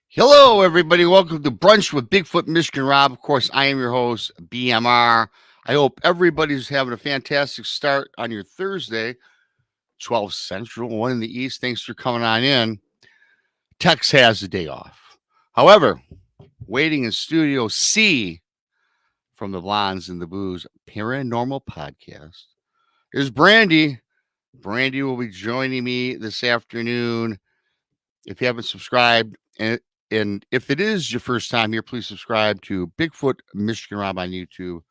Hello, everybody. Welcome to Brunch with Bigfoot, Michigan Rob. Of course, I am your host, BMR. I hope everybody's having a fantastic start on your Thursday, 12 Central, 1 in the East. Thanks for coming on in. Tex has the day off. However, waiting in Studio C from the Blondes and the Booze Paranormal Podcast is Brandy. Brandy will be joining me this afternoon. If you haven't subscribed, and if it is your first time here, please subscribe to Bigfoot Michigan Rob on YouTube,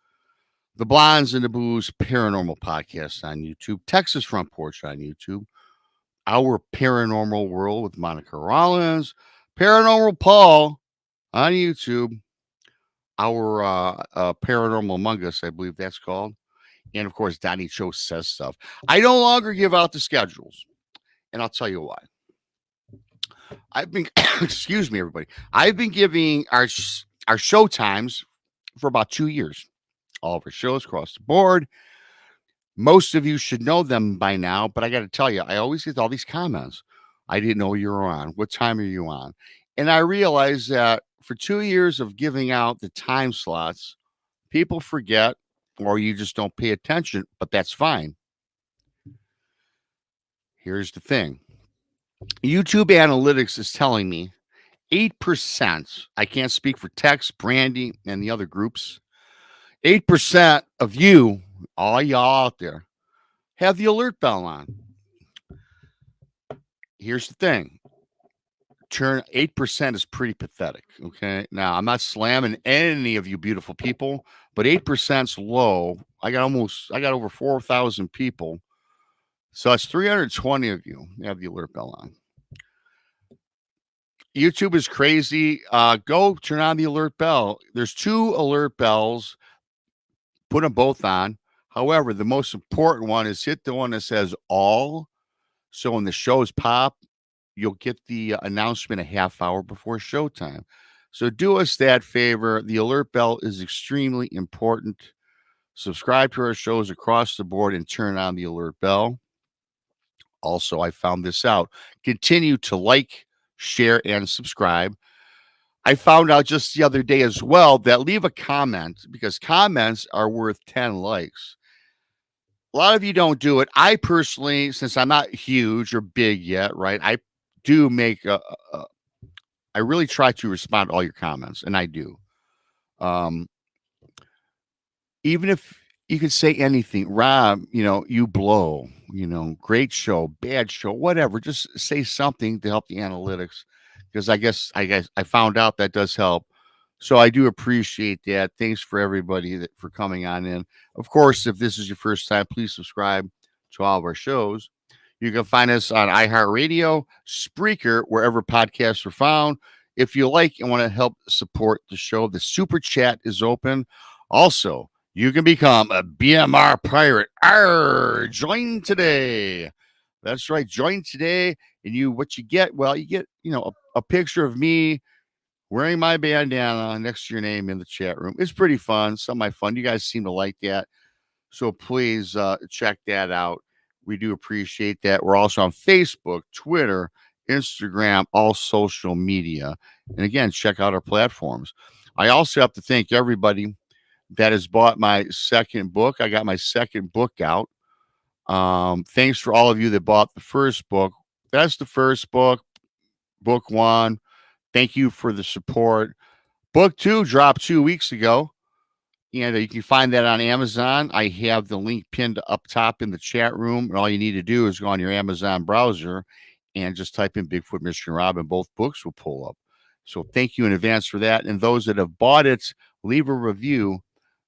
the Blondes and the Booze Paranormal Podcast on YouTube, Texas Front Porch on YouTube, Our Paranormal World with Monica Rollins, Paranormal Paul on YouTube, Our Paranormal Among Us, I believe that's called, and of course, Donnie Cho Says Stuff. I no longer give out the schedules, and I'll tell you why. I've been, excuse me, everybody. I've been giving our show times for about 2 years. All of our shows across the board. Most of you should know them by now, but I got to tell you, I always get all these comments. I didn't know you were on. What time are you on? And I realized that for 2 years of giving out the time slots, people forget or you just don't pay attention, but that's fine. Here's the thing. YouTube analytics is telling me 8%, I can't speak for Tex, Brandy, and the other groups, 8% of you, all y'all out there, have the alert bell on. Here's the thing. 8% is pretty pathetic, okay? Now, I'm not slamming any of you beautiful people, but 8%'s low. I got over 4,000 people. So that's 320 of you have the alert bell on. YouTube is crazy. Go turn on the alert bell. There's 2 alert bells. Put them both on. However, the most important one is hit the one that says all. So when the shows pop, you'll get the announcement a half hour before showtime. So do us that favor. The alert bell is extremely important. Subscribe to our shows across the board and turn on the alert bell. Also, I found this out. Continue to like, share, and subscribe. I found out just the other day as well that leave a comment because comments are worth 10 likes. A lot of you don't do it. I personally, since I'm not huge or big yet, right? I do make I really try to respond to all your comments, and I do. Even if you could say anything, Rob, you blow, great show, bad show, whatever. Just say something to help the analytics, because I guess I found out that does help. So I do appreciate that. Thanks for everybody for coming on in. Of course, if this is your first time, please subscribe to all of our shows. You can find us on iHeartRadio, Spreaker, wherever podcasts are found. If you like and want to help support the show, the super chat is open. Also, you can become a BMR pirate. Join today. That's right. Join today. And what you get? Well, you get, a picture of me wearing my bandana next to your name in the chat room. It's pretty fun. Some of my fun. You guys seem to like that. So please check that out. We do appreciate that. We're also on Facebook, Twitter, Instagram, all social media. And again, check out our platforms. I also have to thank everybody that has bought my second book. I got my second book out. Thanks for all of you that bought the first book. That's the first book, book 1. Thank you for the support. Book 2 dropped 2 weeks ago. And you can find that on Amazon. I have the link pinned up top in the chat room. And all you need to do is go on your Amazon browser and just type in Bigfoot Michigan Rob, and both books will pull up. So thank you in advance for that. And those that have bought it, leave a review,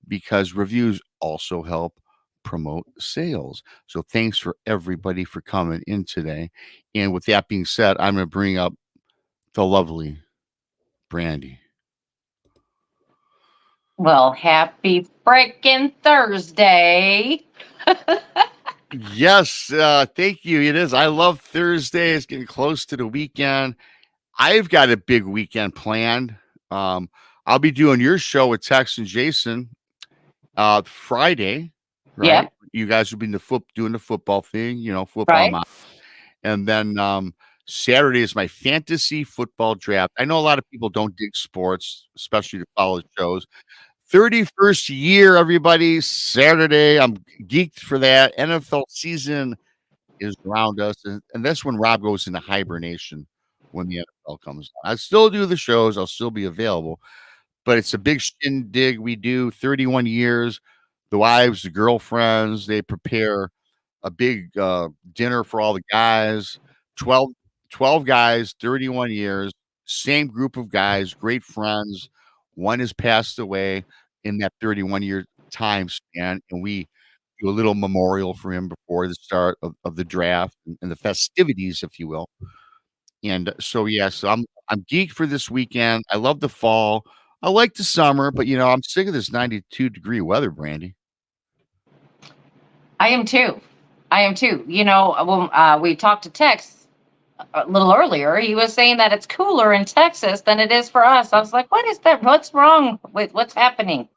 because reviews also help promote sales. So thanks for everybody for coming in today. And with that being said, I'm going to bring up the lovely Brandy. Well, happy freaking Thursday. Yes, thank you. It is. I love Thursday. It's getting close to the weekend. I've got a big weekend planned. I'll be doing your show with Tex and Jason Friday, right? Yeah. You guys will be doing the football thing, football. Right. And then Saturday is my fantasy football draft. I know a lot of people don't dig sports, especially the college shows. 31st year, everybody. Saturday. I'm geeked for that. NFL season is around us. And that's when Rob goes into hibernation when the NFL comes on. I still do the shows, I'll still be available, but it's a big shindig we do. 31 years. The wives, the girlfriends, they prepare a big dinner for all the guys. 12, 12 guys, 31 years, same group of guys, great friends. One has passed away in that 31-year time span, and we do a little memorial for him before the start of the draft and the festivities, if you will. And so, yeah, so I'm geeked for this weekend. I love the fall. I like the summer, but I'm sick of this 92-degree weather, Brandy. I am too. I am too. When we talked to Tex a little earlier, he was saying that it's cooler in Texas than it is for us. I was like, what is that? What's wrong with what's happening?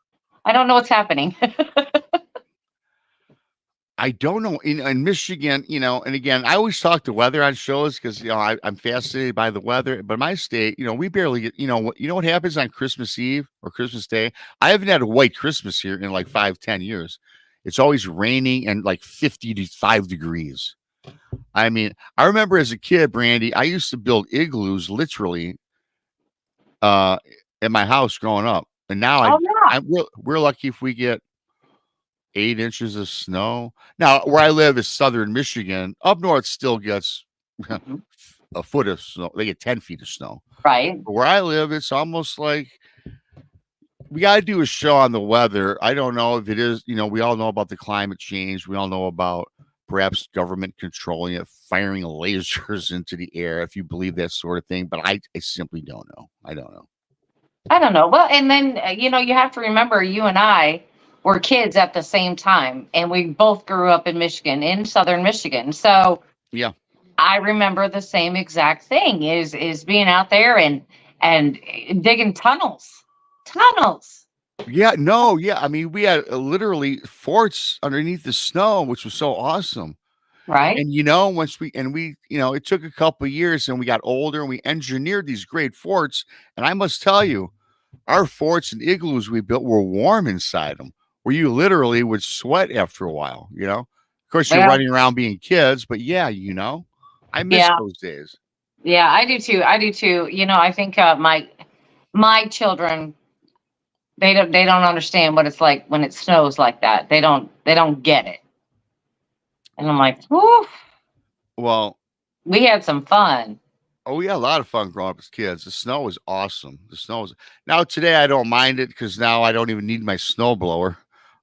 I don't know what's happening. I don't know in Michigan, and again, I always talk the weather on shows because I'm fascinated by the weather. But my state, we barely get, what happens on Christmas Eve or Christmas Day. I haven't had a white Christmas here in like 5-10 years. It's always raining and like 55 degrees. I mean, I remember as a kid, Brandy, I used to build igloos literally at my house growing up, and now Oh yeah. we're lucky if we get 8 inches of snow. Now, where I live is southern Michigan. Up north still gets Mhm. a foot of snow. They get 10 feet of snow. Right. But where I live, it's almost like we got to do a show on the weather. I don't know if it is, we all know about the climate change. We all know about perhaps government controlling it, firing lasers into the air, if you believe that sort of thing. But I simply don't know. I don't know. I don't know. Well, and then you have to remember, you and I were kids at the same time, and we both grew up in Michigan, in southern Michigan. So Yeah. I remember the same exact thing is being out there and digging tunnels, Yeah. No. Yeah. I mean, we had literally forts underneath the snow, which was so awesome. right? And once it took a couple of years and we got older and we engineered these great forts. And I must tell you, our forts and igloos we built were warm inside them, where you literally would sweat after a while. Of course, you're Well, running around being kids, but yeah, I miss yeah, those days. yeah, I do too. I do too. I think my children, they don't understand what it's like when it snows like that. They don't get it. And I'm like, whew, Well, we had some fun. oh, we had a lot of fun growing up as kids. The snow was awesome. The snow is now today I don't mind it because now I don't even need my snow blower.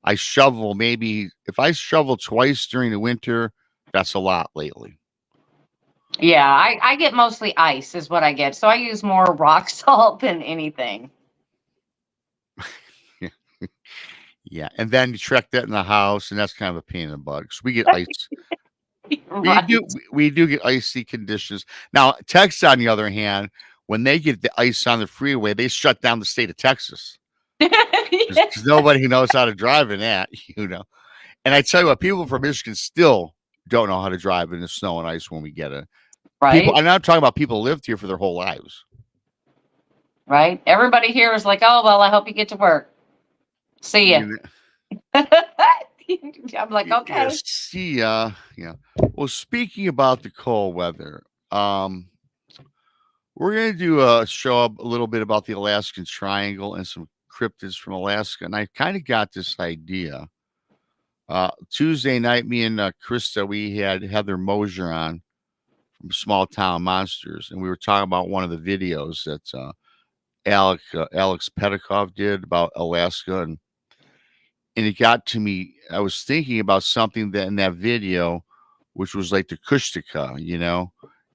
I shovel maybe if I shovel twice during the winter, that's a lot lately. Yeah, I get mostly ice is what I get. So I use more rock salt than anything. Yeah, and then you trek that in the house, and that's kind of a pain in the butt because we get ice. We Right. do we do get icy conditions. Now, Texas, on the other hand, when they get the ice on the freeway, they shut down the state of Texas because nobody knows how to drive in that, And I tell you what, people from Michigan still don't know how to drive in the snow and ice when we get it. People, Right. I'm not talking about people who lived here for their whole lives. Right. Everybody here is like, oh, well, I hope you get to work. See ya. You I'm like, okay. Yes, yeah. Well, speaking about the cold weather, we're going to do a show up a little bit about the Alaskan Triangle and some cryptids from Alaska. And I kind of got this idea. Tuesday night, me and Krista, we had Heather Mosier on from Small Town Monsters, and we were talking about one of the videos that Alex Petikov did about Alaska, and it got to me. I was thinking about something that in that video, which was like the Kushtaka,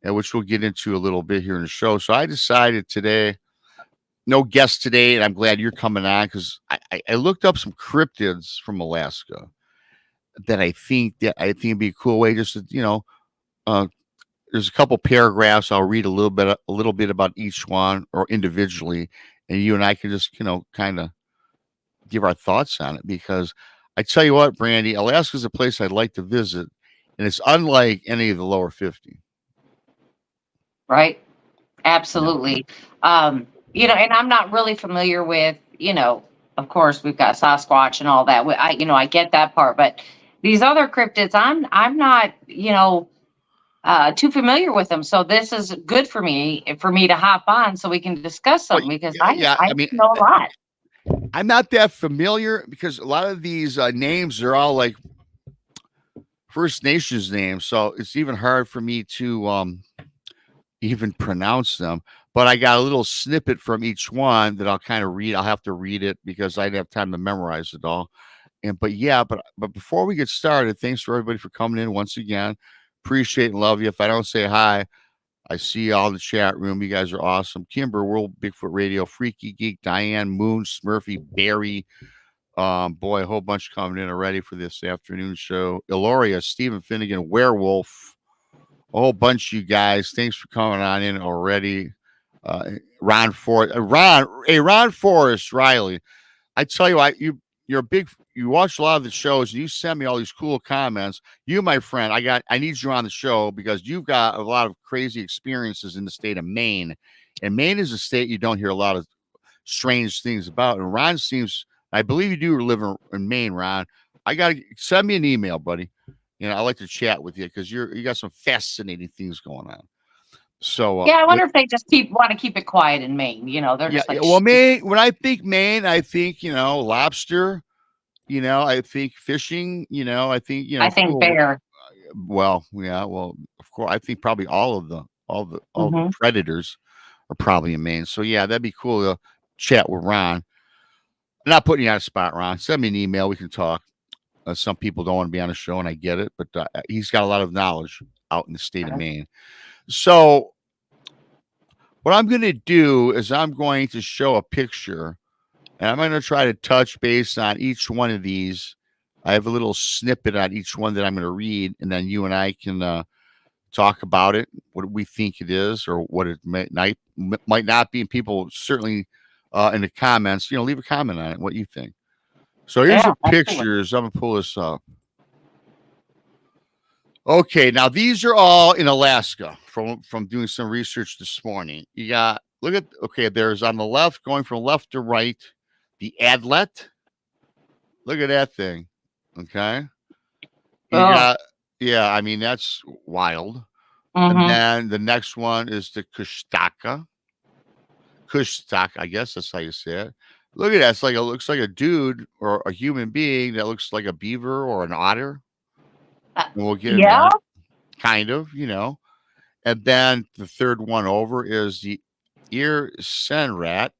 and which we'll get into a little bit here in the show. So I decided today, no guest today, and I'm glad you're coming on because I looked up some cryptids from Alaska that I think would be a cool way just to there's a couple paragraphs. I'll read a little bit about each one or individually, and you and I can just kind of give our thoughts on it because I tell you what, Brandy, Alaska is a place I'd like to visit, and it's unlike any of the lower 50. Right. Yeah. Absolutely. And I'm not really familiar with, of course we've got Sasquatch and all that. I get that part, but these other cryptids, I'm not, too familiar with them. So this is good for me to hop on so we can discuss Well, them because yeah, yeah. I I mean, know a lot. I'm not that familiar because a lot of these names are all like First Nations names, so it's even hard for me to even pronounce them. But I got a little snippet from each one that I'll kind of read. I'll have to read it because I didn't have time to memorize it all. And but yeah, but before we get started, thanks for everybody for coming in once again. Appreciate and love you. If I don't say hi, I see you all in the chat room. You guys are awesome. Kimber, World Bigfoot Radio, Freaky Geek, Diane, Moon, Smurfy, Barry. Boy, a whole bunch coming in already for this afternoon show. Eloria, Stephen Finnegan, Werewolf, a whole bunch of you guys. Thanks for coming on in already. Ron Forrest, Ron Forrest, Riley. I tell you, you're a big. You watch a lot of the shows, and you send me all these cool comments. You, my friend, I need you on the show because you've got a lot of crazy experiences in the state of Maine, and Maine is a state you don't hear a lot of strange things about. And Ron seems, I believe you do live in Maine, Ron. I got to send me an email, buddy. I like to chat with you because you got some fascinating things going on. So, Yeah, I wonder if they just want to keep it quiet in Maine. They're yeah, just like, well, shh. Maine. When I think Maine, I think lobster. I think fishing. I think I think cool. bear. Well, yeah, well, of course, I think probably all the Hmm. predators are probably in Maine. So yeah, that'd be cool to chat with Ron. I'm not putting you on a spot, Ron. Send me an email. We can talk. Some people don't want to be on the show, and I get it, but he's got a lot of knowledge out in the state of Maine. So what I'm going to do is I'm going to show a picture, and I'm going to try to touch base on each one of these. I have a little snippet on each one that I'm going to read, and then you and I can talk about it, what we think it is, or what it might not be. And people certainly in the comments, leave a comment on it, what you think. So here's Yeah, the absolutely. pictures. I'm going to pull this up. Okay, now these are all in Alaska from doing some research this morning. You got there's on the left, going from left to right, the Adlet. Look at that thing. Okay. You Oh, got I mean that's wild. And mm-hmm. then the next one is the Kushtaka. Kushtak, I guess that's how you say it. Look at that. It looks like a dude or a human being that looks like a beaver or an otter. And we'll get in Yeah. that. Kind of. And then the third one over is the ear senrat.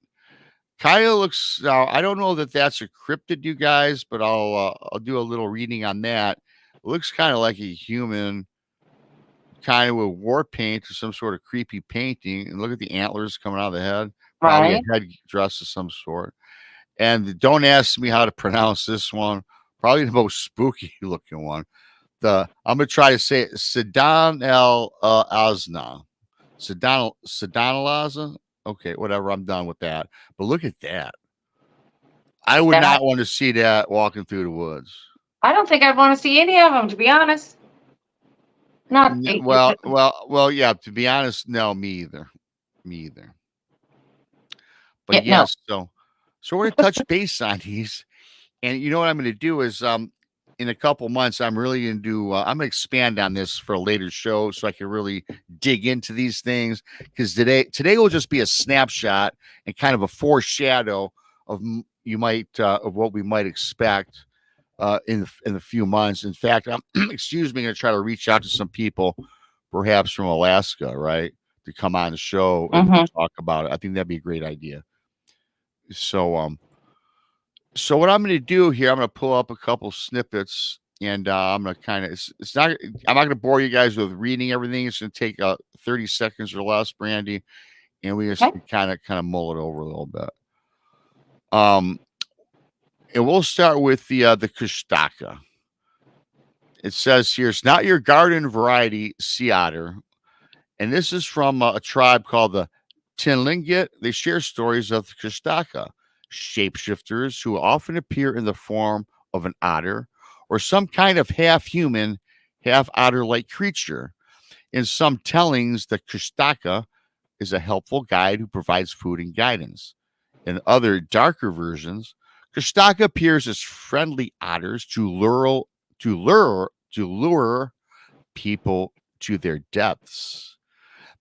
Kind of looks. Now I don't know that that's a cryptid, you guys, but I'll do a little reading on that. It looks kind of like a human, kind of with war paint or some sort of creepy painting. And look at the antlers coming out of the head. Probably Right. a head dress of some sort. And don't ask me how to pronounce this one. Probably the most spooky looking one. I'm gonna try to say it, Sedan El Azna. Sedanalaza. Okay, whatever. I'm done with that. But look at that. I would That not want to see that walking through the woods. I don't think I'd want to see any of them, to be honest. Not. Well. Yeah. To be honest, no, me either. Me either. But Yeah, no. yes, so we're gonna touch base on these, and you know what I'm gonna do is in a couple months I'm really gonna do I'm gonna expand on this for a later show so I can really dig into these things because today will just be a snapshot and kind of a foreshadow of you might of what we might expect in the few months. In fact, I'm excuse me, gonna try to reach out to some people, perhaps from Alaska, right, to come on the show and Mm-hmm. talk about it. I think that'd be a great idea. So what I'm going to do here, I'm going to pull up a couple snippets, and I'm going to kind of. It's not. I'm not going to bore you guys with reading everything. It's going to take 30 seconds or less, Brandy, and we just Okay. kind of mull it over a little bit. And we'll start with the Kushtaka. It says here, it's not your garden variety sea otter, and this is from a tribe called the Tinlingat. They share stories of the Kushtaka, shapeshifters who often appear in the form of an otter or some kind of half human, half otter like creature. In some tellings, the Kushtaka is a helpful guide who provides food and guidance. In other darker versions, Kushtaka appears as friendly otters to lure people to their depths.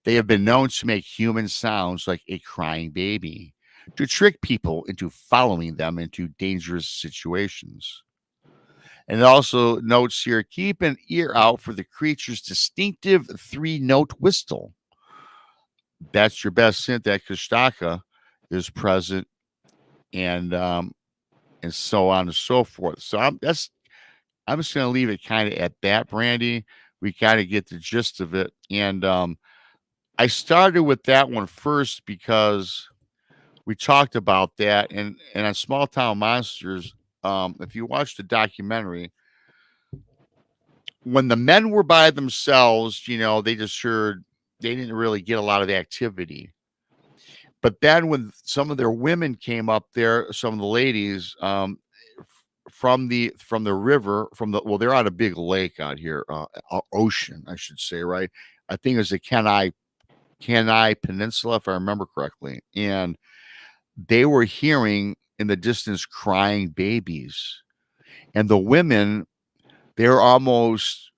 They have been known to make human sounds like a crying baby to trick people into following them into dangerous situations. And it also notes here keep an ear out for the creature's distinctive 3-note whistle. That's your best hint that Kushtaka is present, and so on and so forth. So I'm just going to leave it kind of at that, Brandy. We kind of get the gist of it, and I started with that one first because we talked about that, and on Small Town Monsters, if you watch the documentary, when the men were by themselves, they just heard they didn't really get a lot of activity. But then when some of their women came up there, some of the ladies, from the river, they're on a big lake out here, ocean, I should say, right? I think it was the Kenai Peninsula, if I remember correctly, and they were hearing in the distance crying babies, and the women, they're almost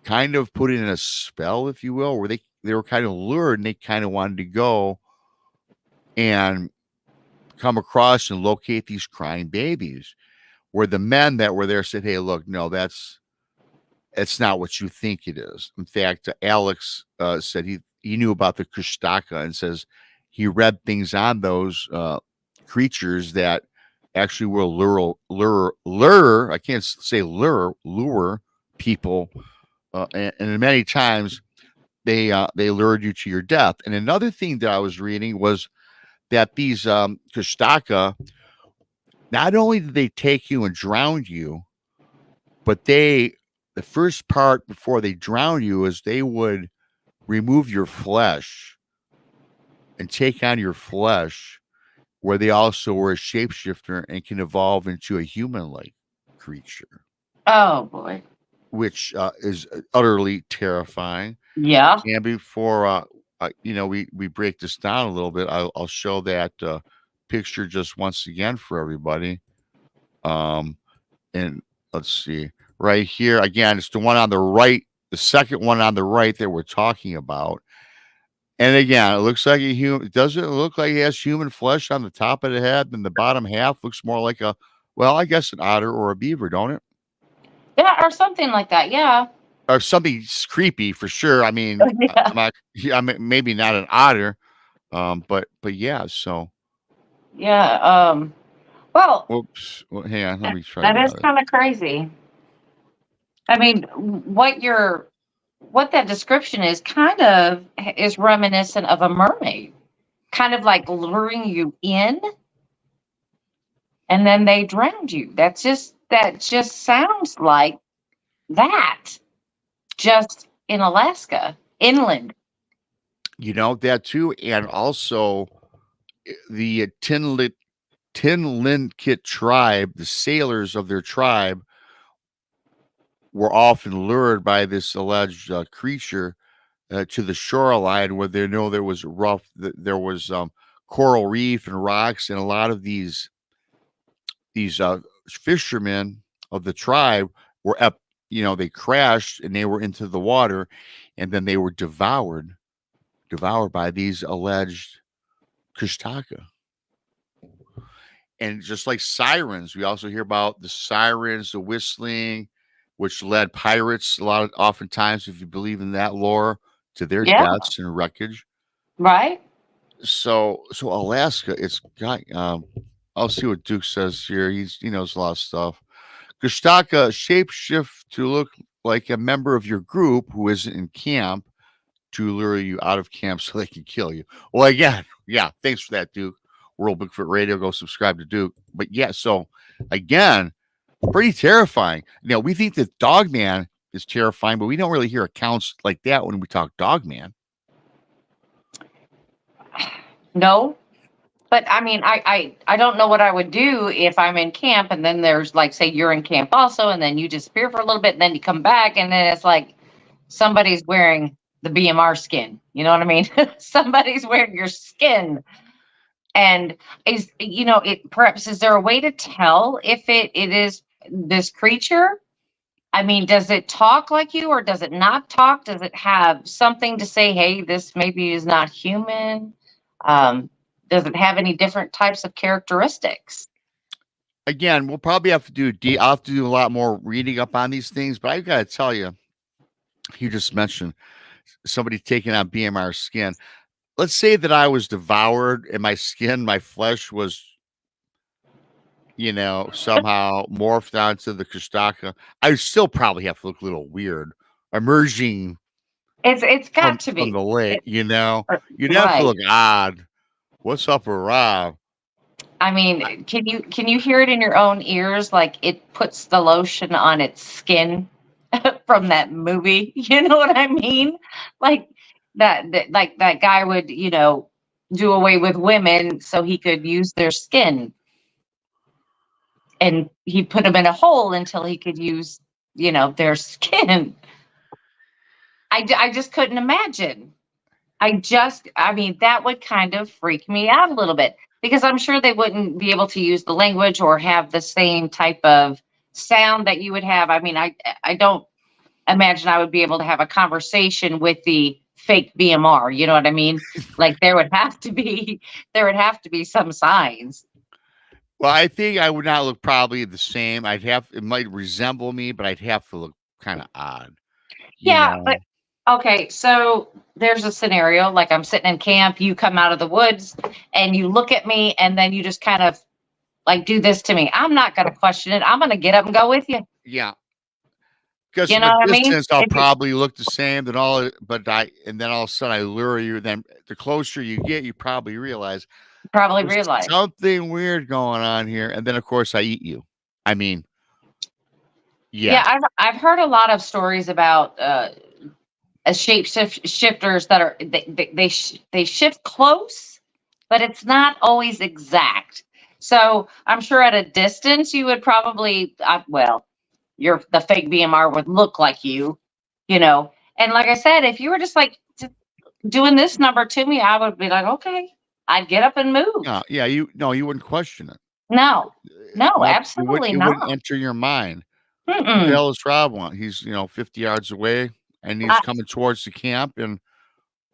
kind of put in a spell, if you will, where they were kind of lured and they kind of wanted to go and come across and locate these crying babies, where the men that were there said, hey, look, no, it's not what you think it is. In fact, Alex said he knew about the Kushtaka and says he read things on those creatures that actually will lure, I can't say lure people, and many times they lured you to your death. And another thing that I was reading was that these Kushtaka, not only did they take you and drown you, but the first part before they drown you is they would remove your flesh and take on your flesh, where they also were a shapeshifter and can evolve into a human-like creature. Oh boy. Which is utterly terrifying. Yeah. And before we break this down a little bit, I'll show that picture just once again for everybody. And let's see, right here again, it's the one on the right, the second one on the right that we're talking about. And again, it looks like a human. Doesn't it look like he has human flesh on the top of the head, and the bottom half looks more like I guess an otter or a beaver, don't it? Yeah, or something like that. Yeah. Or something creepy for sure. I mean, maybe not an otter, but yeah. So, yeah. Well, whoops. Well, hang on. Let me try that is kind of crazy. I mean, what that description is kind of is reminiscent of a mermaid, kind of like luring you in, and then they drowned you. That just sounds like that, just in Alaska, inland. That too, and also the Tinlingat tribe, the sailors of their tribe, were often lured by this alleged creature to the shoreline, where they know there was there was coral reef and rocks, and a lot of these fishermen of the tribe were up. They crashed and they were into the water, and then they were devoured by these alleged Kushtaka. And just like sirens, we also hear about the sirens, the whistling, which led pirates oftentimes, if you believe in that lore, to their deaths and wreckage. Right. So Alaska, it's got. I'll see what Duke says here. He knows a lot of stuff. Kushtaka shapeshift to look like a member of your group who isn't in camp to lure you out of camp so they can kill you. Well, again, yeah, thanks for that, Duke. World Bigfoot Radio, go subscribe to Duke. But yeah, so again, pretty terrifying. We think that Dogman is terrifying, but we don't really hear accounts like that when we talk Dogman. No, but I mean, I don't know what I would do if I'm in camp and then there's, like, say you're in camp also, and then you disappear for a little bit and then you come back and then it's like somebody's wearing the BMR skin. You know what I mean? Somebody's wearing your skin. And perhaps is there a way to tell if it is this creature? I mean, does it talk like you or does it not talk? Does it have something to say, hey, this maybe is not human? Um, does it have any different types of characteristics? Again, we'll probably have to do. I'll have to do a lot more reading up on these things. But I got to tell you, you just mentioned somebody taking on BMR skin. Let's say that I was devoured and my skin, my flesh was, somehow morphed onto the Kostaka. I still probably have to look a little weird, emerging It's from got to from be. the lake. You'd have to Right. look odd. What's up with Rob? I mean, can you hear it in your own ears? Like it puts the lotion on its skin from that movie. You know what I mean? Like like that guy would, do away with women so he could use their skin, and he put them in a hole until he could use, their skin. I just couldn't imagine. I mean, that would kind of freak me out a little bit because I'm sure they wouldn't be able to use the language or have the same type of sound that you would have. I mean, I don't imagine I would be able to have a conversation with the fake BMR. You know what I mean? Like there would have to be some signs. Well, I think I would not look probably the same. It might resemble me, but I'd have to look kind of odd, you Yeah, know. but okay, so there's a scenario like I'm sitting in camp, you come out of the woods and you look at me and then you just kind of like do this to me. I'm not going to question it. I'm going to get up and go with you. Yeah, because You from know a what I mean? distance, I'll If you probably look the same. And then all of a sudden, I lure you. Then the closer you get, you probably realize probably there's realize. something weird going on here. And then, of course, I eat you. I mean, Yeah, yeah, I've heard a lot of stories about shifters that are they shift close, but it's not always exact. So I'm sure at a distance you would probably well, the fake BMR would look like you know. And like I said, if you were just like doing this number to me, I would be like, okay, I'd get up and move. yeah. You wouldn't question it. No, no, absolutely It wouldn't not. enter your mind. What the Mm-mm. hell does Rob want? He's 50 yards away, and he's I, coming towards the camp. And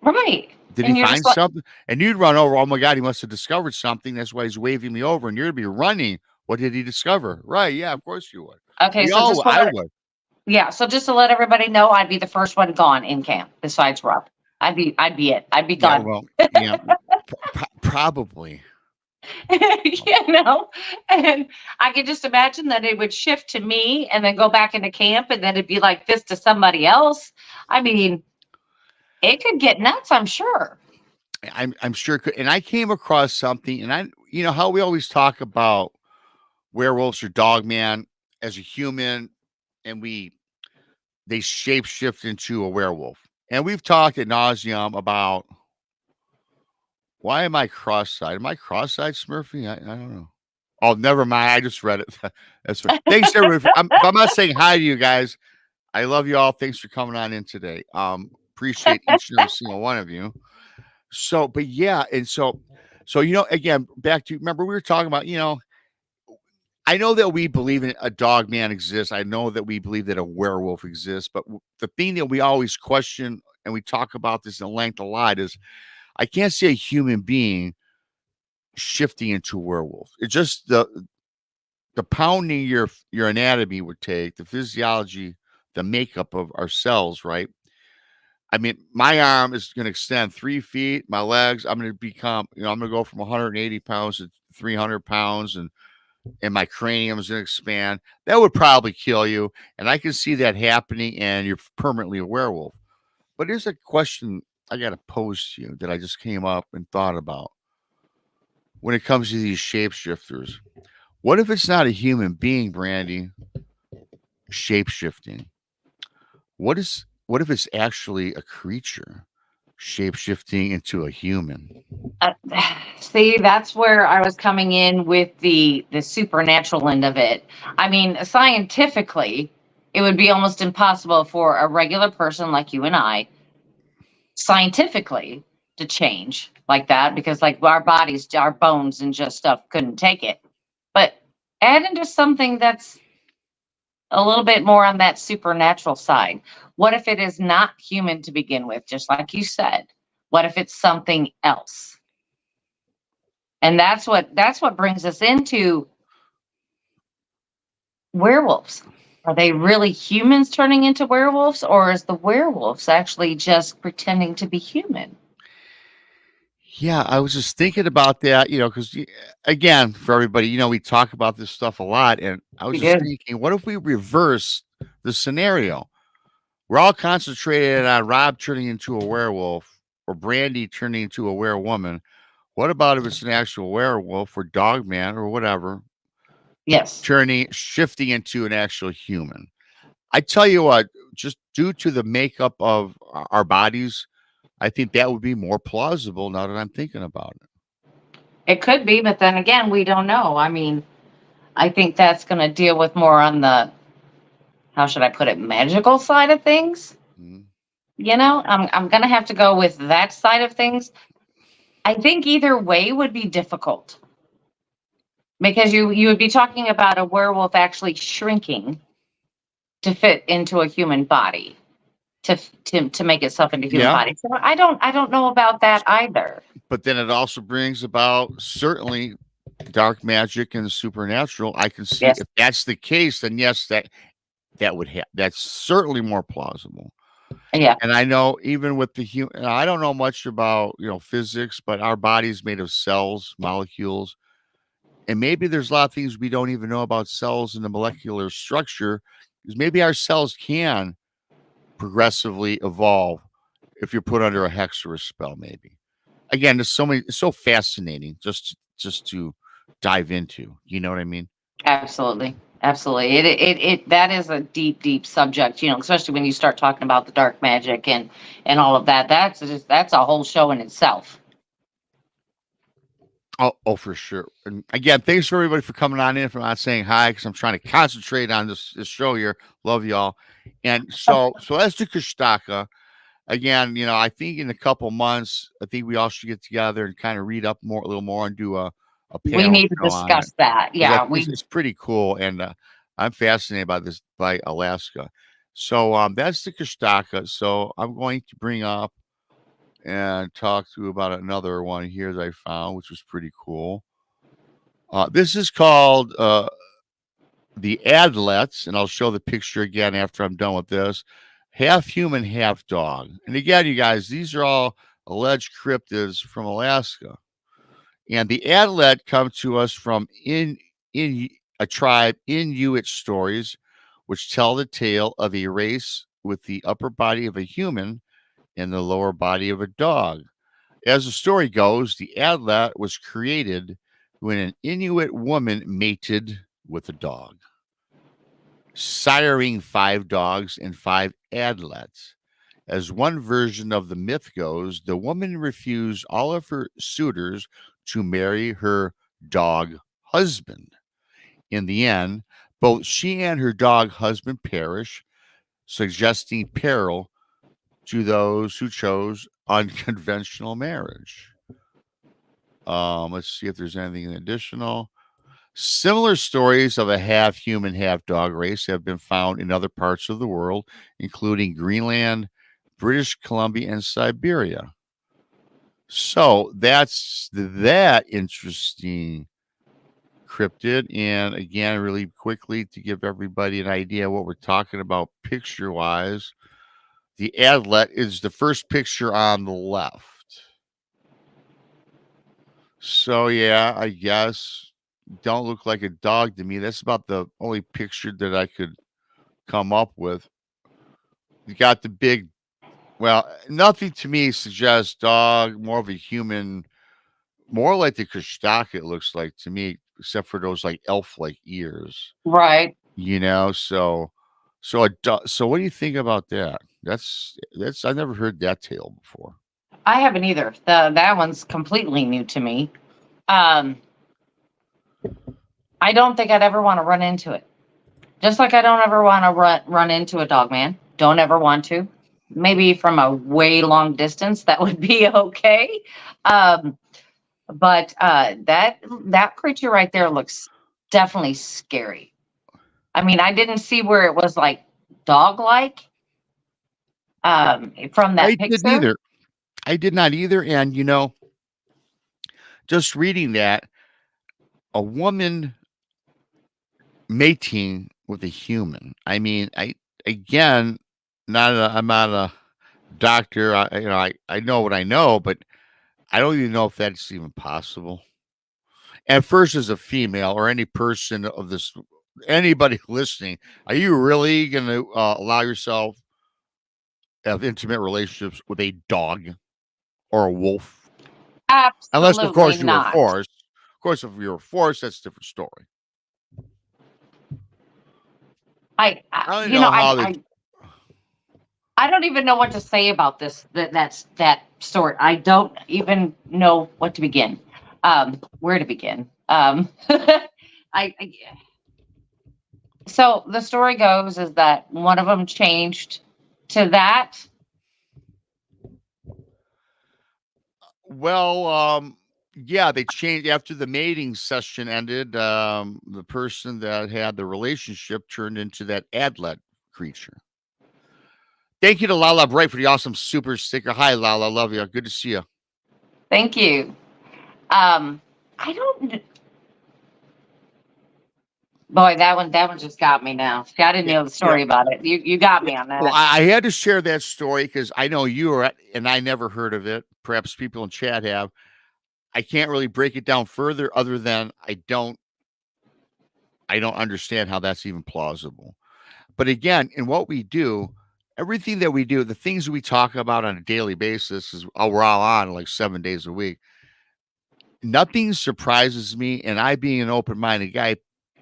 right. did he And you're just find like, something? And you'd run over. Oh my God, he must have discovered something. That's why he's waving me over. And you'd be running. What did he discover? Right? Yeah, of course you would. okay, so I would. yeah, so just to let everybody know, I'd be the first one gone in camp besides Rob. I'd be it. I'd be Yeah, gone. well, yeah, probably. You know, and I could just imagine that it would shift to me and then go back into camp and then it'd be like this to somebody else. I mean, it could get nuts, I'm sure. I'm sure. And I came across something, and how we always talk about werewolves or dog man as a human, and they shapeshift into a werewolf. And we've talked at nauseum about why am I cross-eyed? Am I cross-eyed, Smurfy? I don't know. Oh, never mind. I just read it. That's right. Thanks, everybody. If I'm not saying hi to you guys, I love you all. Thanks for coming on in today. Appreciate each and every single one of you. So, but yeah, and so again, back to remember we were talking about, I know that we believe in a dog man exists. I know that we believe that a werewolf exists, but the thing that we always question, and we talk about this in length a lot, is I can't see a human being shifting into a werewolf. It's just the pounding your anatomy would take, the physiology, the makeup of our cells, right? I mean, my arm is going to extend 3 feet. My legs, I'm going to become, I'm going to go from 180 pounds to 300 pounds, and my cranium is going to expand. That would probably kill you. And I can see that happening, and you're permanently a werewolf. But here's a question I got to pose to you that I just came up and thought about when it comes to these shapeshifters. What if it's not a human being, Brandy, shapeshifting? What if it's actually a creature shapeshifting into a human? Uh, See, that's where I was coming in with the supernatural end of it. I mean, scientifically, it would be almost impossible for a regular person like you and I, scientifically, to change like that, because like our bodies, our bones and just stuff couldn't take it. But add into something that's a little bit more on that supernatural side. What if it is not human to begin with, just like you said? What if it's something else? And that's what brings us into werewolves. Are they really humans turning into werewolves, or is the werewolves actually just pretending to be human? Yeah, I was just thinking about that, because again, for everybody, we talk about this stuff a lot, and I was We just do. thinking, what if we reverse the scenario? We're all concentrated on Rob turning into a werewolf or Brandy turning into a werewoman. What about if it's an actual werewolf or dog man or whatever, Yes, shifting into an actual human? I tell you what, just due to the makeup of our bodies, I think that would be more plausible now that I'm thinking about it. it could be, but then again, we don't know. I mean, I think that's going to deal with more on the, how should I put it, magical side of things. Mhm. I'm going to have to go with that side of things. I think either way would be difficult, because you would be talking about a werewolf actually shrinking to fit into a human body, to make itself into human Yeah, body. So I don't know about that either. but then it also brings about certainly dark magic and supernatural. I can see Yes. if that's the case, then yes, that would have that's certainly more plausible. Yeah. And I know even with the human, I don't know much about physics, but our body's made of cells, molecules, and maybe there's a lot of things we don't even know about cells and the molecular structure, because maybe our cells can progressively evolve if you're put under a hex or a spell. Maybe again, there's so many. It's so fascinating just to dive into. You know what I mean? Absolutely. Absolutely. It that is a deep, deep subject, especially when you start talking about the dark magic and all of that. That's a whole show in itself. Oh, for sure. And again, thanks for everybody for coming on in. If I'm not saying hi, because I'm trying to concentrate on this show here. Love y'all. And so that's the Kustaka. Again, I think in a couple months, I think we all should get together and kind of read up a little more, and do a We panel need to show on it, discuss that. because I Yeah, think it's pretty cool, and I'm fascinated by this by Alaska. So that's the Kustaka. So I'm going to bring up and talk to you about another one here that I found, which was pretty cool. This is called the Adlets, and I'll show the picture again after I'm done with this. Half human, half dog. And again, you guys, these are all alleged cryptids from Alaska. And the Adlet come to us from in a tribe Inuit stories, which tell the tale of a race with the upper body of a human and the lower body of a dog. As the story goes, the Adlet was created when an Inuit woman mated with a dog, siring 5 dogs and 5 Adlets. As one version of the myth goes, the woman refused all of her suitors to marry her dog husband. In the end, both she and her dog husband perish, suggesting peril to those who chose unconventional marriage. Let's see if there's anything additional. Similar stories of a half human, half dog race have been found in other parts of the world, including Greenland, British Columbia, and Siberia. So that's that interesting cryptid. And again, really quickly to give everybody an idea what we're talking about picture wise, the Adlet is the first picture on the left. So yeah, I guess don't look like a dog to me. That's about the only picture that I could come up with. You got the big, well, nothing to me suggests dog, more of a human, more like the Kashtak, it looks like to me, except for those like elf like ears, right. so what do you think about that? That's I never heard that tale before. I haven't either. That one's completely new to me. Um, I don't think I'd ever want to run into it. Just like I don't ever want to run into a dog man. Don't ever want to. Maybe from a way long distance, that would be okay. Um, but that creature right there looks definitely scary. I mean, I didn't see where it was like dog like from I that didn't picture. either. I did not either. And just reading that, a woman mating with a human. I mean, again, I'm not a doctor. I know what I know, but I don't even know if that's even possible. And first, as a female or any person of this, anybody listening, are you really going to allow yourself to have intimate relationships with a dog or a wolf? Unless, of Absolutely course, you were not. forced. Of course, if you were forced, that's a different story. I I don't you know know how they. I don't even know what to say about this. That sort. I don't even know what to begin. Where to begin? I so the story goes is that one of them changed to that. Well, yeah, they changed after the mating session ended. The person that had the relationship turned into that Adlet creature. Thank you to Lala Bright for the awesome super sticker. Hi, Lala. Love you. Good to see you. Thank you. I don't. Boy, that one just got me now. See, I didn't Yeah, know the yeah, story about it. You got yeah. me on Well, that. I had to share that story because I know you are, and I never heard of it. Perhaps people in chat have. I can't really break it down further, other than I don't understand how that's even plausible. But again, in what we do, everything that we do, the things we talk about on a daily basis is we're all on like 7 days a week. Nothing surprises me. And I, being an open minded guy,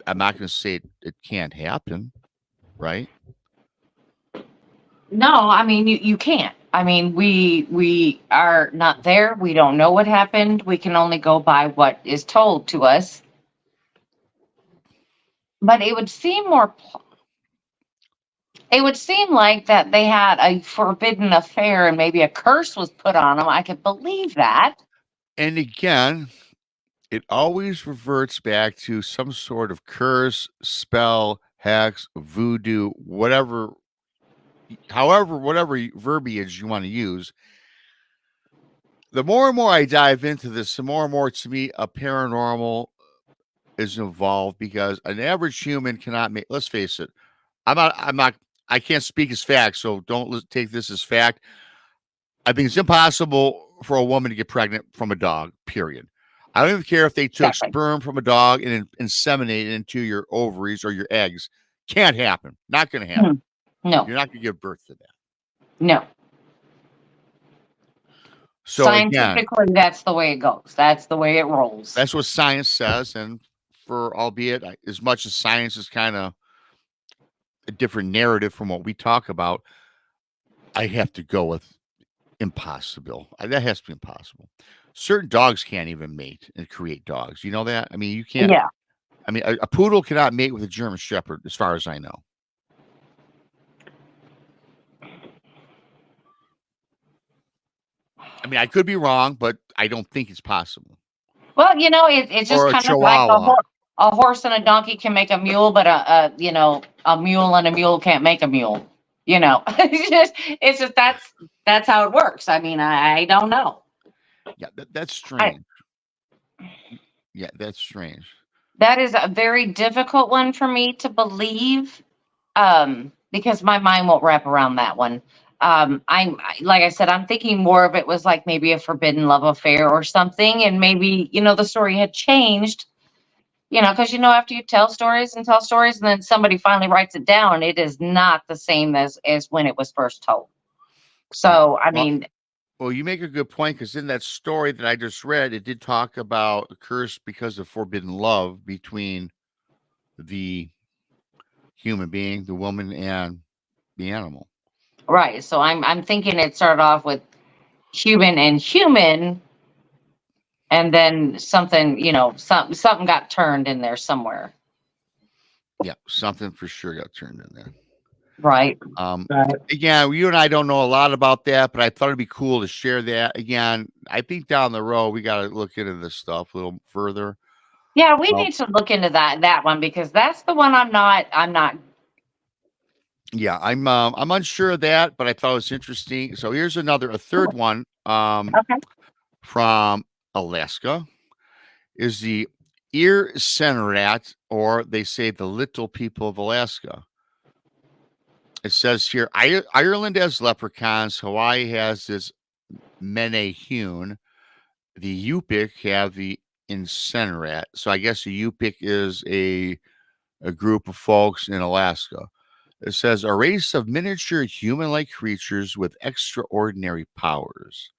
I'm not going to say it can't happen, right? No, I mean you can't. I mean we are not there. We don't know what happened. We can only go by what is told to us. But it would seem like that they had a forbidden affair and maybe a curse was put on them. I could believe that. And again, it always reverts back to some sort of curse, spell, hex, voodoo, whatever, whatever verbiage you want to use. The more and more I dive into this, the more and more to me a paranormal is involved, because an average human cannot make. Let's face it. I'm not. I can't speak as fact, so don't take this as fact. I think it's impossible for a woman to get pregnant from a dog. Period. I don't even care if they took Exactly. sperm from a dog and inseminated into your ovaries or your eggs. Can't happen. Not going to happen. No, You're not going to give birth to that. no. So again, Scientifically, that's the way it goes. That's the way it rolls. that's what science says, and for albeit as much as science is kind of a different narrative from what we talk about, I have to go with impossible. That has to be impossible. Certain dogs can't even mate and create dogs. You know that? I mean, you can't. Yeah. I mean, a poodle cannot mate with a German Shepherd, as far as I know. I mean, I could be wrong, but I don't think it's possible. Well, it's just Or a kind of like Chihuahua. a horse and a donkey can make a mule, but a mule and a mule can't make a mule. It's just that's how it works. I mean, I don't know. Yeah, that's I strange. Yeah, that's strange. That is a very difficult one for me to believe, because my mind won't wrap around that one. Like I said, I'm thinking more of it was like maybe a forbidden love affair or something, and maybe the story had changed. Because after you tell stories and tell stories, and then somebody finally writes it down, it is not the same as when it was first told. Yeah. So, I Well, mean, you make a good point, because in that story that I just read, it did talk about a curse because of forbidden love between the human being, the woman, and the animal. right. So I'm thinking it started off with human and human, and then something got turned in there somewhere. Yeah, something for sure got turned in there. Right. Um, Right. again, you and I don't know a lot about that, but I thought it'd be cool to share that. Again, I think down the road we got to look into this stuff a little further. Yeah, we Um, need to look into that one because that's the one I'm not. yeah, I'm unsure of that, but I thought it was interesting. So here's a third one Okay. from Alaska is the ear rat, or they say the little people of Alaska. It says here Ireland has leprechauns, Hawaii has this menehune, the Yupik have the incinerat. So I guess the Yupik is a group of folks in Alaska. It says a race of miniature human like creatures with extraordinary powers.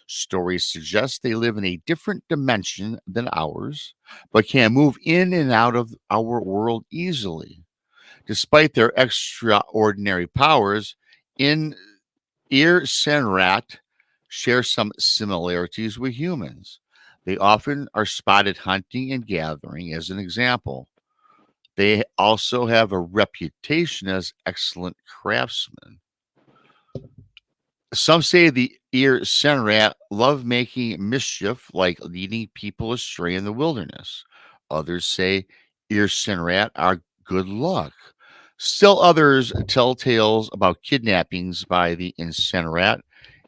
Stories suggest they live in a different dimension than ours, but can move in and out of our world easily. Despite their extraordinary powers, in Ir Senrat share some similarities with humans. They often are spotted hunting and gathering, as an example. They also have a reputation as excellent craftsmen. Some say the ear senrat love making mischief, like leading people astray in the wilderness. Others say ear senrat are good luck. Still others tell tales about kidnappings by the incinerat,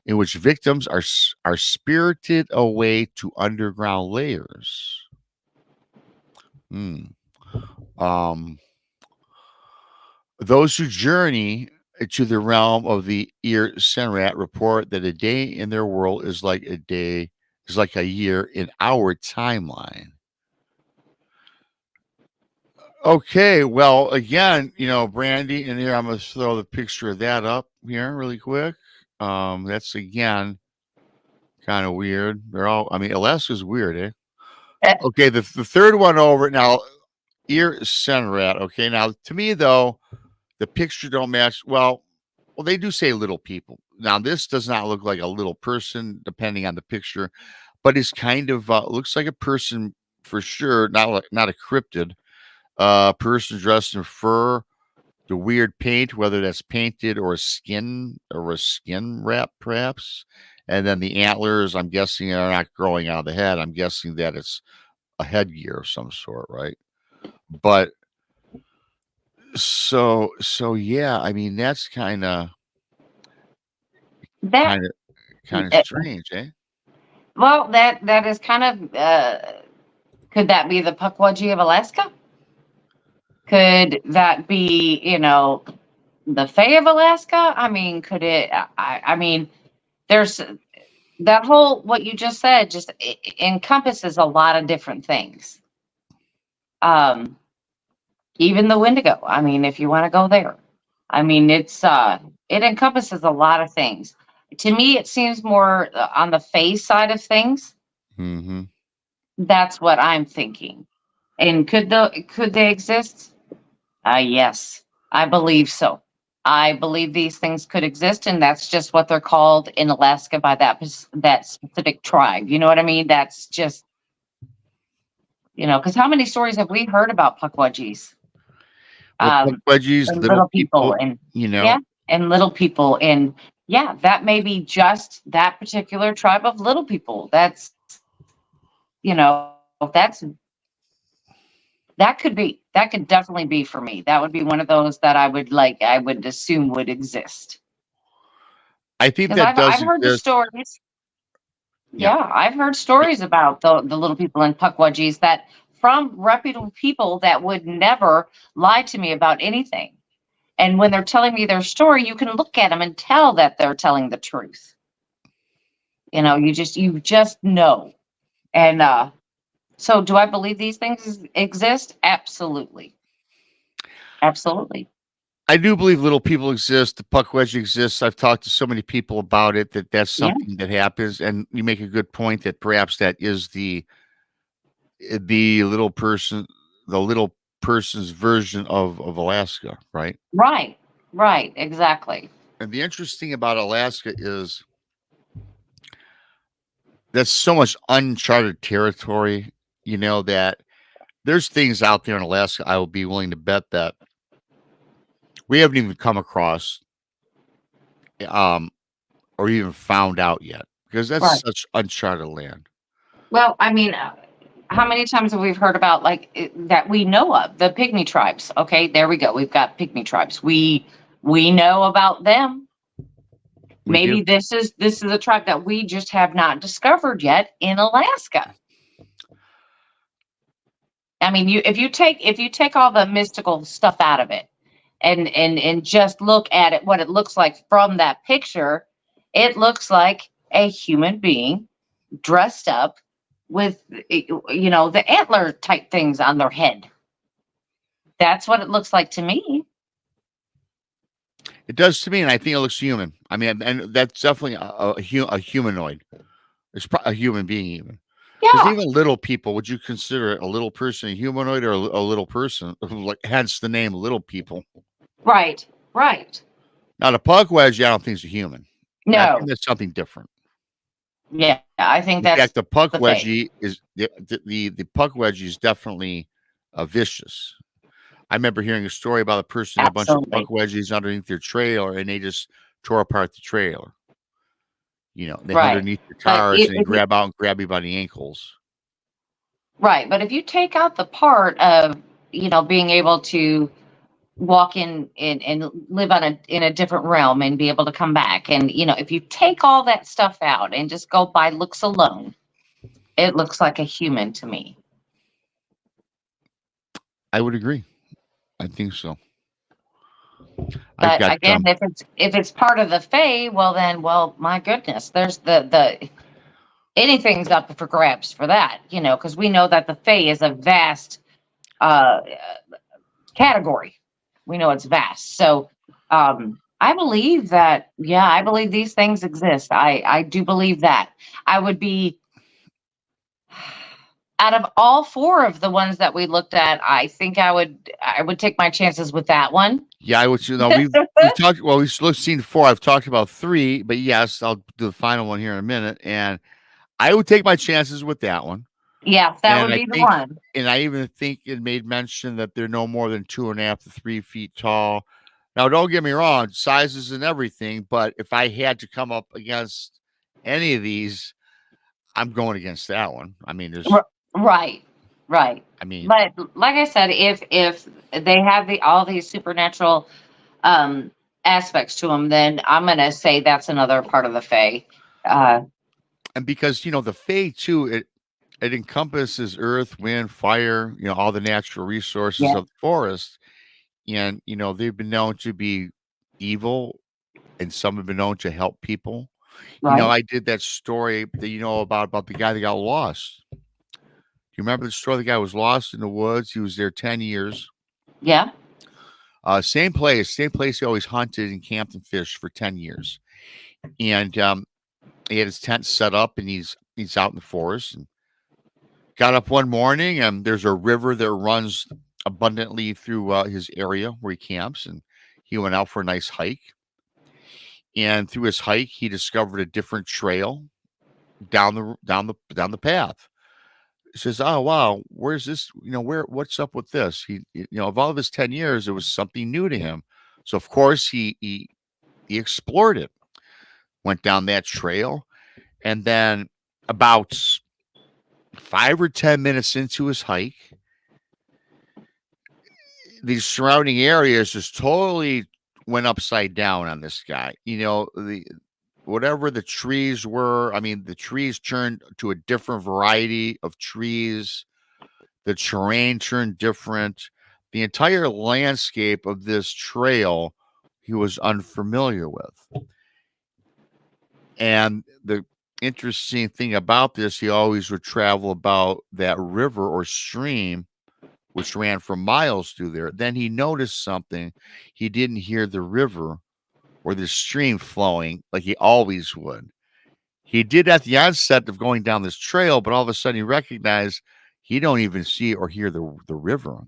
in which victims are spirited away to underground layers. Hmm. Um, Those who journey to the realm of the ear Senrat report that a day in their world is like a year in our timeline. Okay, well, again, Brandy, and here I'm gonna throw the picture of that up here really quick. That's again kind of weird. I mean, Alaska's weird, eh? Okay, the third one over now, ear Senrat. Okay, now to me though, the picture don't match. Well, they do say little people. Now, this does not look like a little person, depending on the picture, but it's kind of looks like a person for sure. Not a cryptid. Person dressed in fur, the weird paint, whether that's painted or a skin wrap, perhaps. And then the antlers, I'm guessing, are not growing out of the head. I'm guessing that it's a headgear of some sort, right? But so yeah, I mean that's That kind of kind of uh, strange, eh? well, that is kind of. Could that be the Pukwudgie of Alaska? Could that be, the Fay of Alaska? I mean, could it? I mean, there's that whole what you just said just encompasses a lot of different things. Um, Even the Wendigo. I mean, if you want to go there, I mean, it encompasses a lot of things. To me, it seems more on the face side of things. Mhm. That's what I'm thinking. And could they exist? Yes, I believe so. I believe these things could exist, and that's just what they're called in Alaska by that specific tribe. You know what I mean? That's just because how many stories have we heard about Pukwudgies? Well, puck Um, wedgies, and little little people, people, and you know, yeah, and little people, and yeah, that may be just that particular tribe of little people. That's that could definitely be for me. That would be one of those that I would assume would exist. I think Because that I've does heard the exist. stories. Yeah. Yeah, I've heard Y stories about the little people in Pukwudgies that from reputable people that would never lie to me about anything. And when they're telling me their story, you can look at them and tell that they're telling the truth. You just know. And so do I believe these things exist? Absolutely. Absolutely. I do believe little people exist, the puck wedgie exists. I've talked to so many people about it that that's Yeah. something that happens, and you make a good point that perhaps that is the little person's version of Alaska, right? Right. Right. Exactly. And the interesting about Alaska is that's so much uncharted territory, that there's things out there in Alaska I will be willing to bet that we haven't even come across, um, or even found out yet, because that's Right. such uncharted land. Well, I mean, how many times have we heard about like that we know of the Pygmy tribes? Okay, there we go. We've got Pygmy tribes. We know about them. We do. Maybe this is a tribe that we just have not discovered yet in Alaska. I mean, if you take all the mystical stuff out of it and just look at it, what it looks like from that picture, it looks like a human being dressed up with the antler type things on their head. That's what it looks like to me. It does to me, and I think it looks human. I mean, and that's definitely a humanoid. It's a human being, even. Because Yeah, even little people, would you consider a little person a humanoid or a little person? Like, hence the name little people. right, right. Now, the pug wedgie, I don't think is a human. I think No, that's something different. yeah, I think In fact, that's the pug the thing. wedgie is the pug wedgie is definitely vicious. I remember hearing a story about a person had a bunch of pug Absolutely. wedgies underneath their trailer, and they just tore apart the trailer. They Right. underneath the But cars if, and they if you grab out and grab you by the ankles. right, but if you take out the part of, being able to walk in and live on in a different realm and be able to come back, and if you take all that stuff out and just go by looks alone, it looks like a human to me. I would agree. I think so. I've But got again, if it's part of the Fey, well then, well, my goodness, there's the anything's up for grabs for that, because we know that the Fey is a vast uh category. We know it's vast. So I believe that, yeah, I believe these things exist. I do believe that. I would be out of all four of the ones that we looked at, I think I would take my chances with that one. Yeah, I would. We've talked. Well, seen four. I've talked about three, but yes, I'll do the final one here in a minute. And I would take my chances with that one. Yes, that And would I be the think, one. and I even think it made mention that they're no more than 2.5 to 3 feet tall. Now, don't get me wrong, sizes and everything, but if I had to come up against any of these, I'm going against that one. I mean, Right, right. I mean, But like I said, if they have all these supernatural um aspects to them, then I'm gonna say that's another part of the Fae. Uh, and because the Fae too, it encompasses earth, wind, fire, all the natural resources yeah, of the forest. And, they've been known to be evil and some have been known to help people. right. I did that story that about the guy that got lost. Do you remember the story? The guy was lost in the woods. He was there 10 years. Yeah, Same place he always hunted and camped and fished for 10 years. And he had his tent set up and he's out in the forest and got up one morning and there's a river that runs abundantly through his area where he camps, and he went out for a nice hike. And through his hike, he discovered a different trail down the path. He says, "Oh wow, where's this? What's up with this?" Of all of his 10 years, it was something new to him. So of course he explored it, went down that trail, and then about 5 or 10 minutes into his hike, these surrounding areas just totally went upside down on this guy. The whatever the trees were, I mean, the trees turned to a different variety of trees. The terrain turned different. The entire landscape of this trail he was unfamiliar with. And the interesting thing about this, he always would travel about that river or stream which ran for miles through there. Then he noticed something. He didn't hear the river or the stream flowing like he always would. He did at the onset of going down this trail, but all of a sudden he recognized he don't even see or hear the river.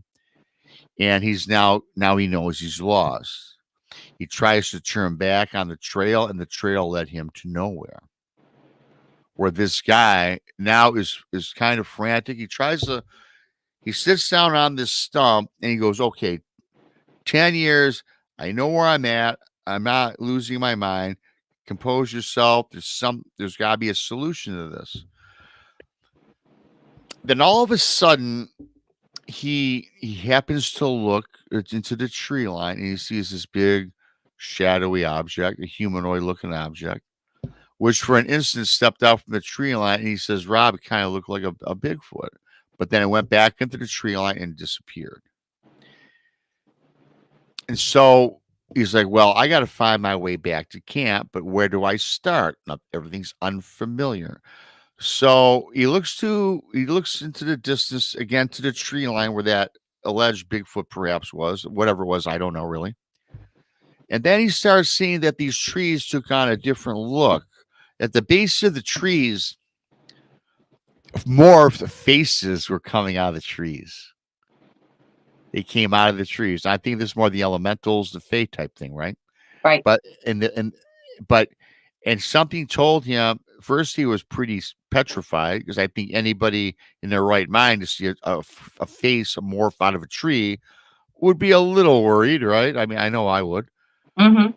And he's now he knows he's lost. He tries to turn back on the trail, and the trail led him to nowhere. Where this guy now is kind of frantic. He sits down on this stump and he goes, okay, 10 years. I know where I'm at. I'm not losing my mind. Compose yourself. There's got to be a solution to this. Then all of a sudden, he happens to look into the tree line and he sees this big shadowy object, a humanoid looking object, which for an instant stepped out from the tree line. And he says, Rob, it kind of looked like a Bigfoot. But then it went back into the tree line and disappeared. And so he's like, well, I got to find my way back to camp, but where do I start? Now, everything's unfamiliar. So he looks into the distance again to the tree line where that alleged Bigfoot perhaps was, whatever it was, I don't know really. And then he starts seeing that these trees took on a different look. At the base of the trees, more of the faces were coming out of the trees. They came out of the trees. I think this is more the elementals, the Fay type thing, right? Right. But and something told him first he was pretty petrified because I think anybody in their right mind to see a face morph out of a tree would be a little worried, right? I mean, I know I would. Mm-hmm.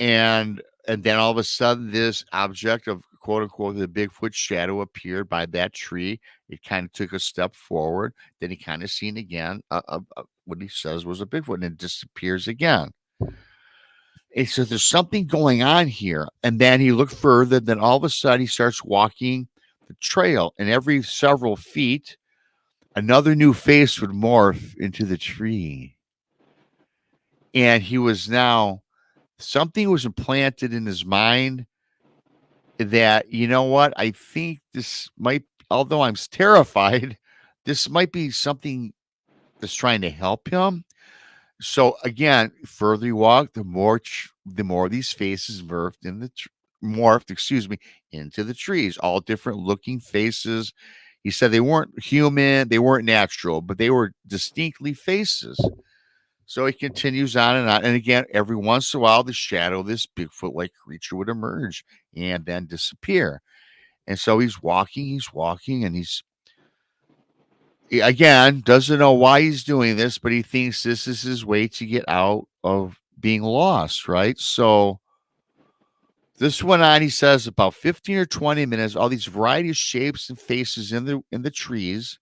And then all of a sudden, this object of quote unquote the Bigfoot shadow appeared by that tree. It kind of took a step forward. Then he kind of seen again what he says was a Bigfoot, and it disappears again. And so there's something going on here. And then he looked further. Then all of a sudden, he starts walking the trail, and every several feet, another new face would morph into the tree. And he was now, something was implanted in his mind that, you know what, I think this might, although I'm terrified, this might be something that's trying to help him. So again, further you walk, the more these faces morphed into the trees, all different looking faces. He said they weren't human, they weren't natural, but they were distinctly faces. So he continues on and on. And again, every once in a while, the shadow of this Bigfoot-like creature would emerge and then disappear. And so he's walking, and he, again, doesn't know why he's doing this, but he thinks this is his way to get out of being lost, right? So this went on, he says, about 15 or 20 minutes, all these variety of shapes and faces in the trees.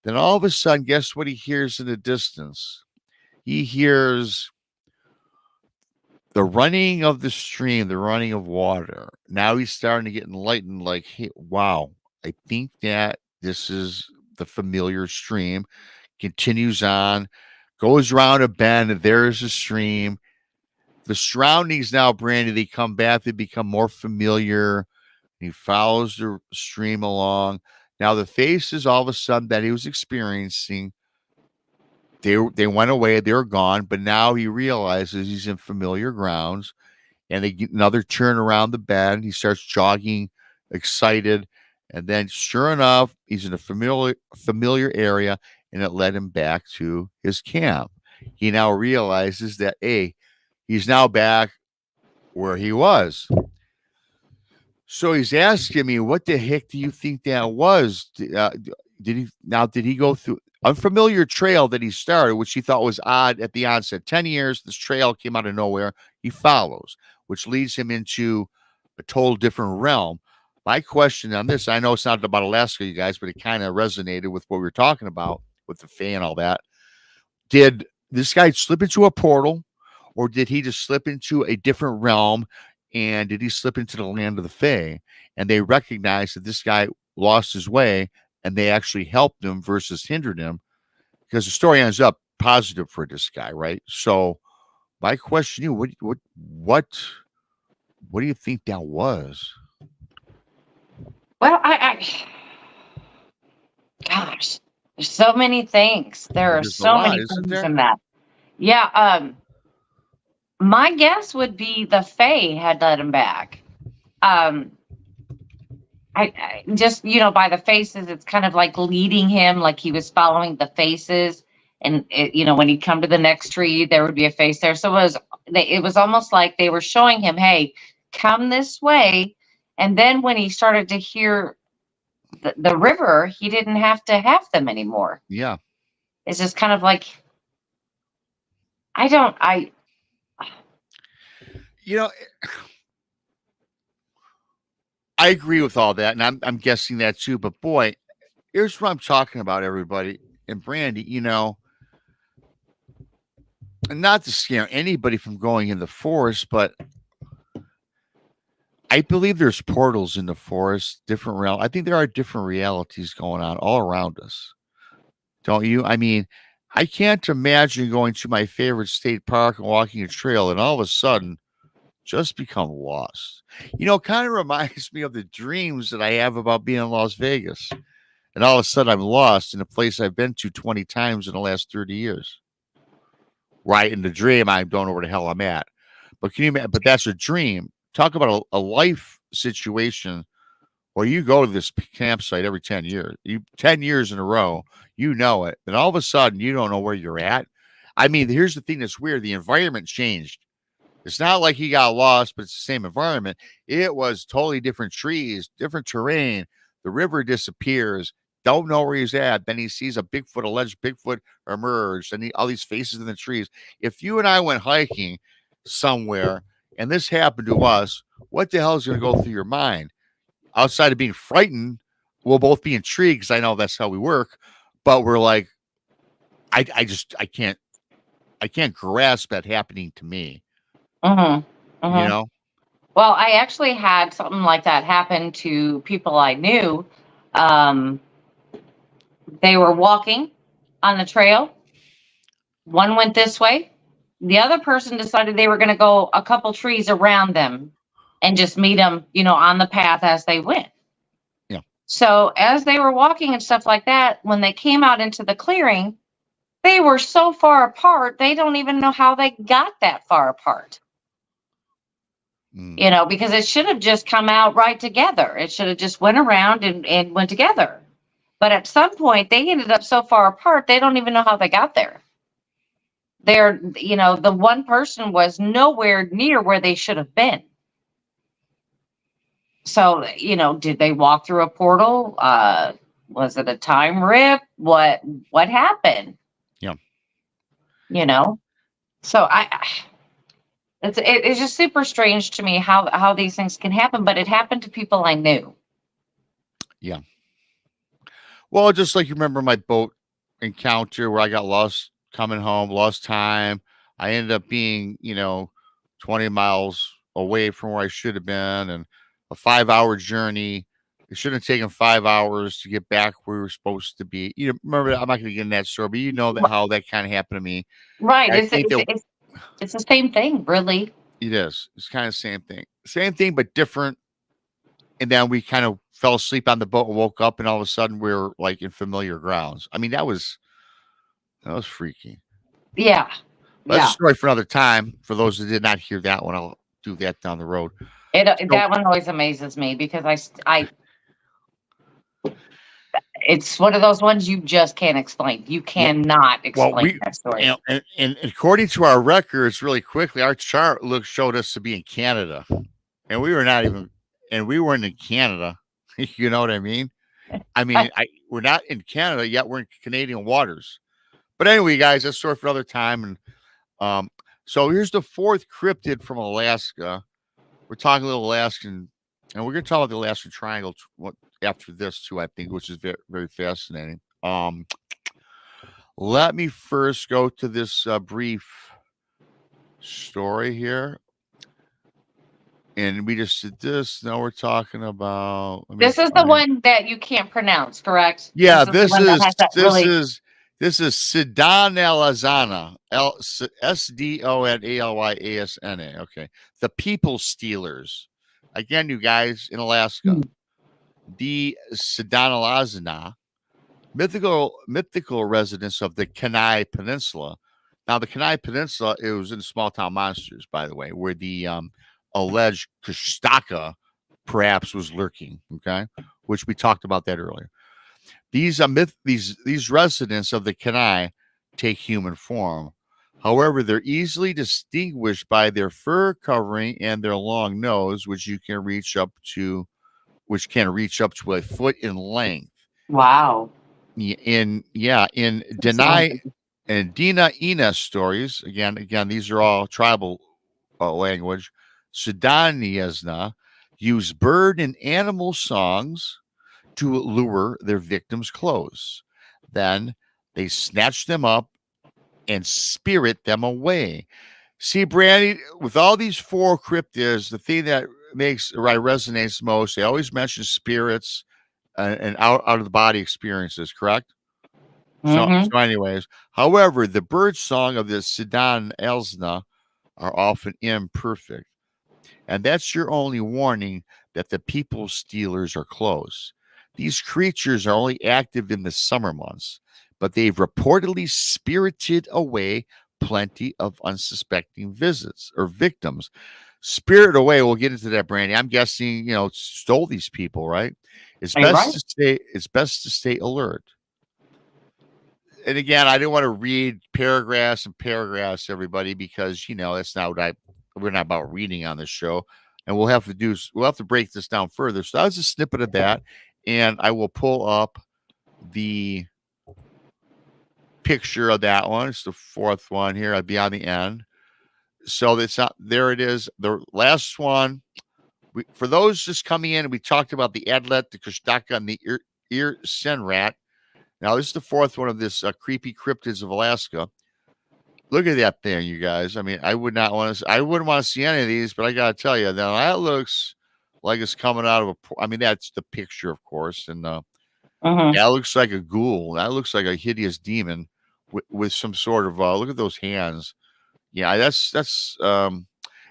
Then all of a sudden, guess what he hears in the distance? He hears the running of the stream, the running of water. Now he's starting to get enlightened, like, hey, wow, I think that this is the familiar stream. Continues on, goes around a bend, and there's a stream. The surroundings now, Brandy, they come back, they become more familiar. He follows the stream along. Now the faces all of a sudden that he was experiencing, they went away, they were gone, but now he realizes he's in familiar grounds, and they get another turn around the bend. He starts jogging, excited, and then sure enough, he's in a familiar area, and it led him back to his camp. He now realizes that he's now back where he was. So he's asking me, what the heck do you think that was? Did he go through unfamiliar trail that he started, which he thought was odd at the onset? 10 years, this trail came out of nowhere. He follows, which leads him into a total different realm. My question on this, I know it's not about Alaska, you guys, but it kind of resonated with what we were talking about with the Fae and all that. Did this guy slip into a portal, or did he just slip into a different realm? And did he slip into the land of the Fae? And they recognized that this guy lost his way, and they actually helped him versus hindered him, because the story ends up positive for this guy, right? So my question to you, what do you think that was? Well, gosh, there's so many things. There are There's a so lot, many isn't things there? in that. Yeah. My guess would be the Fae had led him back. I just, by the faces, it's kind of like leading him, like he was following the faces. And, when he'd come to the next tree, there would be a face there. So it was almost like they were showing him, hey, come this way. And then when he started to hear the river, he didn't have to have them anymore. Yeah. It's just kind of like, I You know, I agree with all that, and I'm guessing that too. But boy, here's what I'm talking about, everybody. And Brandy, and not to scare anybody from going in the forest, but I believe there's portals in the forest, different realm. I think there are different realities going on all around us. Don't you? I mean, I can't imagine going to my favorite state park and walking a trail and all of a sudden just become lost. It kind of reminds me of the dreams that I have about being in Las Vegas. And all of a sudden I'm lost in a place I've been to 20 times in the last 30 years. Right in the dream, I don't know where the hell I'm at. But can you imagine? But that's a dream. Talk about a life situation where you go to this campsite every 10 years. 10 years in a row, you know it. And all of a sudden you don't know where you're at. I mean, here's the thing that's weird. The environment changed. It's not like he got lost, but it's the same environment. It was totally different trees, different terrain. The river disappears. Don't know where he's at. Then he sees a Bigfoot, alleged Bigfoot emerge, and all these faces in the trees. If you and I went hiking somewhere and this happened to us, what the hell is going to go through your mind? Outside of being frightened, we'll both be intrigued because I know that's how we work. But we're like, I can't grasp that happening to me. Mm-hmm. Mm-hmm. You know? Well, I actually had something like that happen to people I knew. Um, they were walking on the trail. One went this way. The other person decided they were going to go a couple trees around them and just meet them, on the path as they went. Yeah. So as they were walking and stuff like that, when they came out into the clearing, they were so far apart, they don't even know how they got that far apart. Because it should have just come out right together. It should have just went around and went together. But at some point, they ended up so far apart, they don't even know how they got there. The one person was nowhere near where they should have been. So, did they walk through a portal? Was it a time rip? What happened? Yeah. So it's just super strange to me how these things can happen, but it happened to people I knew. Yeah. Well, just like you remember my boat encounter where I got lost coming home, lost time. I ended up being, 20 miles away from where I should have been, and a 5-hour journey. It shouldn't have taken 5 hours to get back where we were supposed to be. Remember, I'm not going to get in that story, but you know that how that kind of happened to me. Right. I think that It's the same thing, really. it is. It's kind of the same thing, but different. And then we kind of fell asleep on the boat and woke up, and all of a sudden we were like in familiar grounds. I mean, that was freaky. Yeah. But that's a story for another time. For those that did not hear that one, I'll do that down the road. That one always amazes me because it's one of those ones you just can't explain. You cannot explain that story. And according to our records, really quickly, our chart showed us to be in Canada, and we weren't in Canada. You know what I mean? I mean, we're not in Canada yet. We're in Canadian waters. But anyway, guys, that's story for another time. And so here's the fourth cryptid from Alaska. We're talking a little Alaskan, and we're going to talk about the Alaskan Triangle after this too, I think, which is very, very fascinating. Let me first go to this brief story here. And we just did this. Now we're talking about. This is the one that you can't pronounce, correct? Yeah, this is Sidanalazana, Sdonalalyasna. Okay, the people stealers. Again, you guys in Alaska, the Sidanalazana, mythical residents of the Kenai Peninsula. Now, the Kenai Peninsula, it was in Small Town Monsters, by the way, where the alleged Kostaka perhaps was lurking. Okay, which we talked about that earlier. These residents of the Kenai take human form. However, they're easily distinguished by their fur covering and their long nose, which you can reach up to which can reach up to a foot in length. Wow. In That's long. Dina Ina stories, again, these are all tribal language. Sudaniasna use bird and animal songs to lure their victims close. Then they snatch them up and spirit them away. See, Brandy, with all these four cryptids, the thing that resonates most, they always mention spirits and out of the body experiences, correct? Mm-hmm. So anyways, however, the bird song of the Sidan Elsna are often imperfect. And that's your only warning that the people stealers are close. These creatures are only active in the summer months, but they've reportedly spirited away plenty of unsuspecting visits or victims. Spirited away, we'll get into that, Brandy. I'm guessing, stole these people, right? Are you right? It's best to stay alert. And again, I didn't want to read paragraphs and paragraphs, everybody, because that's not what we're not about reading on this show. And we'll have to break this down further. So that was a snippet of that. And I will pull up the picture of that one. It's the fourth one here. I'll be on the end. So there it is. The last one. For those just coming in, we talked about the Adlet, the Kushtaka, and the ear senrat. Now, this is the fourth one of this creepy cryptids of Alaska. Look at that thing, you guys. I mean, I wouldn't want to see any of these, but I got to tell you, now that looks like it's coming out of I mean, that's the picture, of course. And that looks like a ghoul. That looks like a hideous demon with some sort of, look at those hands. Yeah, that's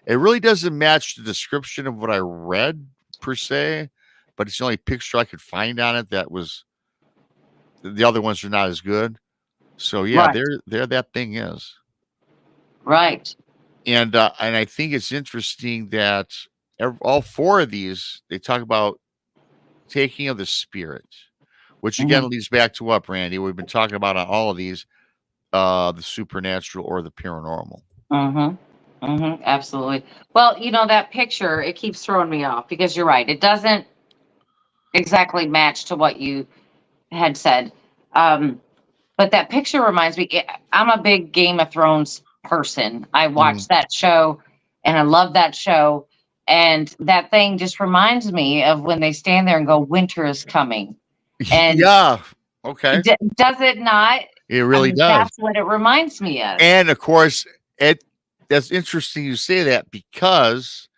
it really doesn't match the description of what I read per se, but it's the only picture I could find on it that was. The other ones are not as good. So yeah, Right. there that thing is. Right. And I think it's interesting that all four of these, they talk about taking of the spirit, which again leads back to what, Brandy, we've been talking about on all of these, the supernatural or the paranormal. Absolutely. Well, that picture, it keeps throwing me off because you're right. It doesn't exactly match to what you had said. But that picture reminds me, I'm a big Game of Thrones person. I watched that show and I love that show. And that thing just reminds me of when they stand there and go, winter is coming. And yeah. Okay. Does it not? It really does. That's what it reminds me of. And of course, that's interesting you say that because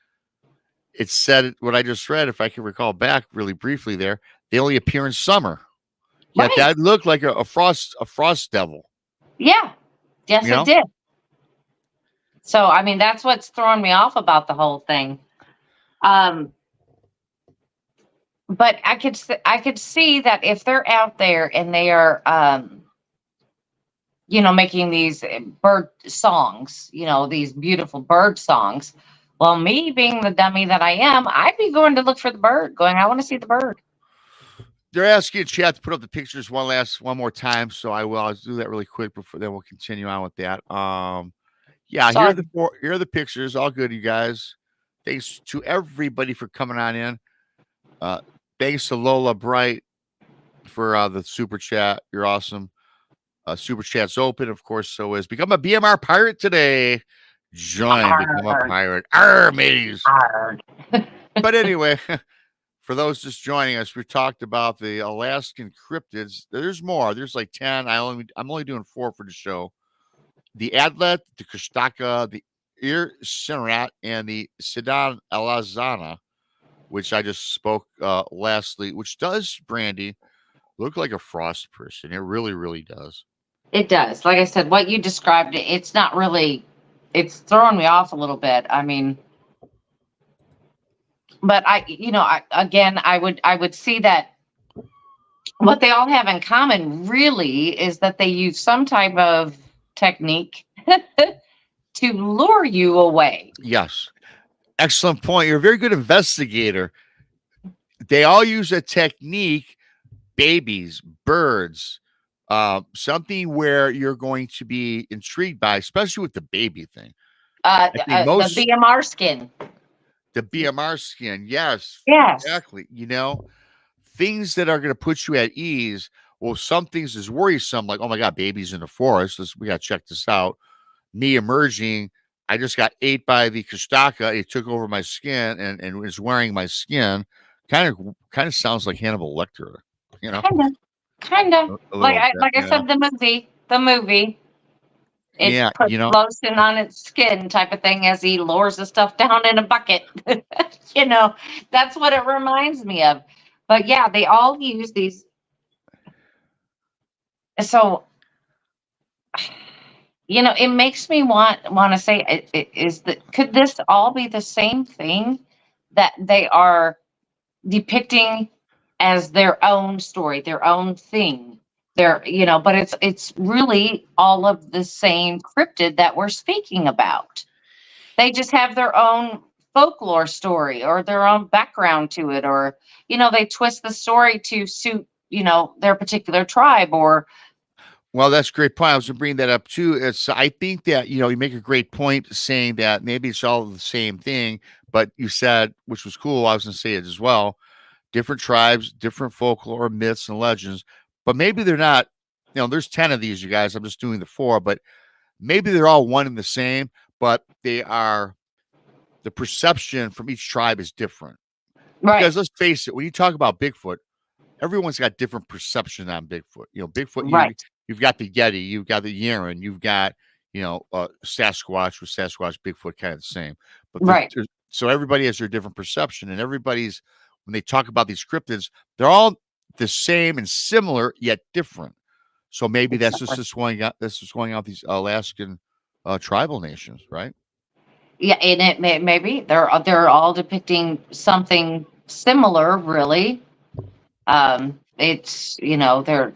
it said what I just read, if I can recall back really briefly there, they only appear in summer. Yeah, right. That looked like a frost devil. Yeah. Yes, it did. So, I mean, that's what's throwing me off about the whole thing. But I could see that if they're out there and they are, making these bird songs, these beautiful bird songs. Well, me being the dummy that I am, I'd be going to look for the bird, I want to see the bird. They're asking chat to put up the pictures one more time, so I'll do that really quick before then we'll continue on with that. Yeah, here are the pictures. All good, you guys. Thanks to everybody for coming on in. Thanks to Lola Bright for the super chat. You're awesome. Super chat's open, of course. So is become a BMR pirate today. Join, become a pirate. Arr, mateys. But anyway. For those just joining us, we talked about the Alaskan cryptids. There's more. There's like 10. I'm only doing 4 for the show. The Adlet, the Kushtaka, the ear senrat, and the Sidan Alazana, which I just spoke lastly, which does, Brandy, look like a frost person. It really, really does. It does. Like I said, what you described, it's not really, it's throwing me off a little bit. I mean, but I would see that what they all have in common really is that they use some type of technique to lure you away. Yes. Excellent point. You're a very good investigator. They all use a technique, babies, birds, something where you're going to be intrigued by, especially with the baby thing. The BMR skin. The BMR skin. Yes, Yes. exactly. Things that are going to put you at ease. Well, some things is worrisome, like, oh my God, babies in the forest. We got to check this out. Me emerging, I just got ate by the Kostaka. It took over my skin and was wearing my skin. Kind of sounds like Hannibal Lecter, you know, Kind of. Kind of. a little bit, Like I said, the movie, it Yeah, puts lotion on its skin type of thing as he lowers the stuff down in a bucket. you know, that's what it reminds me of. But yeah, they all use these. So, it makes me want to say, is that could this all be the same thing that they are depicting as their own story, their own thing? But it's really all of the same cryptid that we're speaking about. They just have their own folklore story or their own background to it, or they twist the story to suit their particular tribe or. Well, that's a great point. I was going to bring that up too. I think that, you make a great point saying that maybe it's all the same thing, but you said, which was cool. I was going to say it as well. Different tribes, different folklore, myths, and legends, but maybe they're not, there's 10 of these, you guys. I'm just doing the 4, but maybe they're all one and the same, but the perception from each tribe is different. Right. Because let's face it, when you talk about Bigfoot, everyone's got different perception on Bigfoot. Bigfoot, Right. you've got the Yeti, you've got the Yeren, you've got, Sasquatch with Sasquatch, Bigfoot, kind of the same. But Right. So everybody has their different perception, and when they talk about these cryptids, they're all the same and similar yet different. So maybe that's just going out. This is going out these Alaskan tribal nations, right? Yeah, and maybe they're all depicting something similar, really. It's they're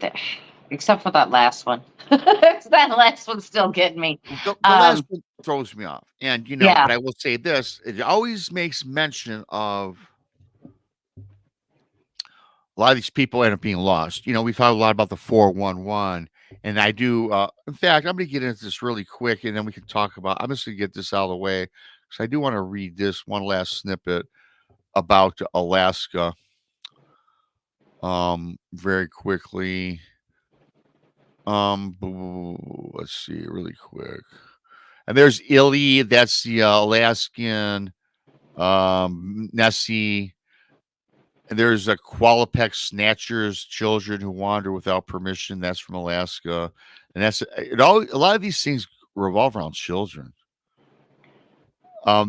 except for that last one. That last one's still getting me. The last one throws me off, and Yeah. but I will say this: it always makes mention of a lot of these people end up being lost. We've talked a lot about the 411, and I do. In fact, I'm going to get into this really quick, and then we can talk about. I'm just going to get this out of the way because I do want to read this one last snippet about Alaska. Very quickly. Let's see, really quick. And there's Illy. That's the Alaskan. Nessie. And there's a Qualipec snatchers, children who wander without permission. That's from Alaska, and a lot of these things revolve around children.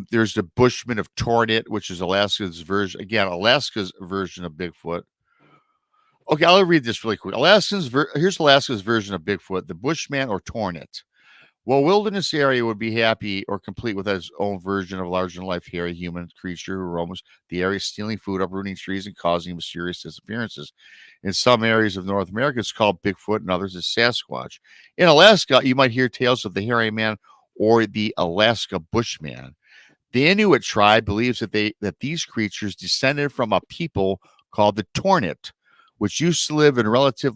There's the Bushman of Tornit, which is Alaska's version of Bigfoot. Okay, I'll read this really quick. Here's Alaska's version of Bigfoot: the Bushman or Tornit. Well, wilderness area would be happy or complete with its own version of larger-than-life hairy human creature who roams the area, stealing food, uprooting trees, and causing mysterious disappearances. In some areas of North America, it's called Bigfoot, and others it's Sasquatch. In Alaska, you might hear tales of the hairy man or the Alaska Bushman. The Inuit tribe believes that these creatures descended from a people called the Tornit, which used to live in relative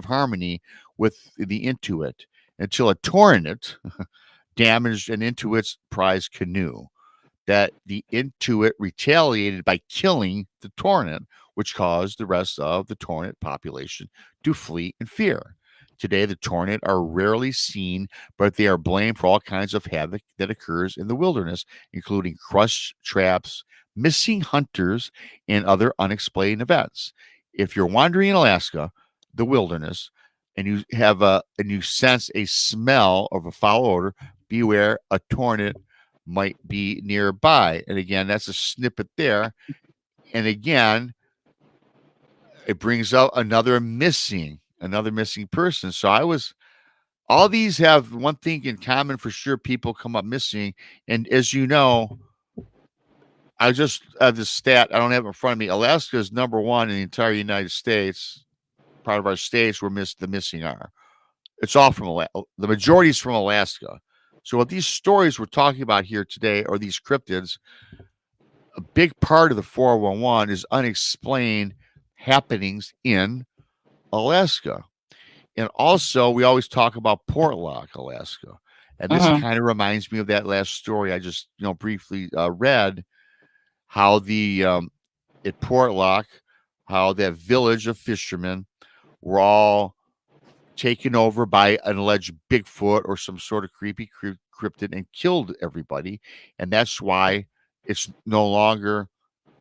harmony with the Inuit, until a Tornit damaged an Inuit's prize canoe. That the Inuit retaliated by killing the Tornit, which caused the rest of the Tornit population to flee in fear. Today, the Tornit are rarely seen, but they are blamed for all kinds of havoc that occurs in the wilderness, including crushed traps, missing hunters, and other unexplained events. If you're wandering in Alaska, the wilderness, and you sense a smell of a foul odor, beware, a Tornit might be nearby. And again, that's a snippet there. And again, it brings up another missing person. So all these have one thing in common for sure: people come up missing. And as you know, I just have this stat, I don't have it in front of me. Alaska is number 1 in the entire United States. Part of our states where the missing are. It's all from Alaska. The majority is from Alaska. So what these stories we're talking about here today are these cryptids. A big part of the 411 is unexplained happenings in Alaska. And also, we always talk about Portlock, Alaska. And this kind of reminds me of that last story I just briefly read. how the at Portlock, how that village of fishermen were all taken over by an alleged Bigfoot or some sort of creepy cryptid and killed everybody, and that's why it's no longer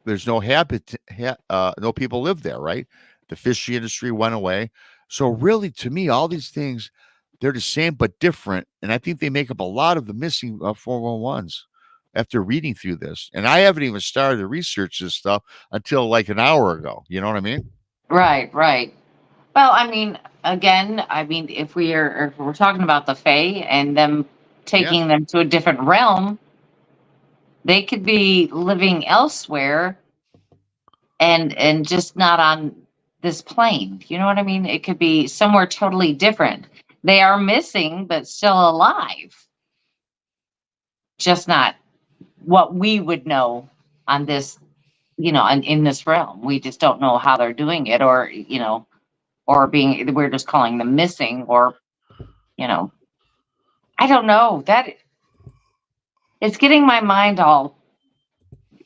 there's no no people live there, right? The fishy industry went away. So really, to me, all these things they're the same but different, and I think they make up a lot of the missing 411s. After reading through this, and I haven't even started to research this stuff until like an hour ago. You know what I mean? Right, right. Well, I mean, again, I mean, if we're talking about the Fae and them Yeah. taking them to a different realm, they could be living elsewhere and just not on this plane. You know what I mean? It could be somewhere totally different. They are missing, but still alive. Just not what we would know on this, in this realm. We just don't know how they're doing it, or we're just calling them missing, or you know, I don't know. That it's getting my mind all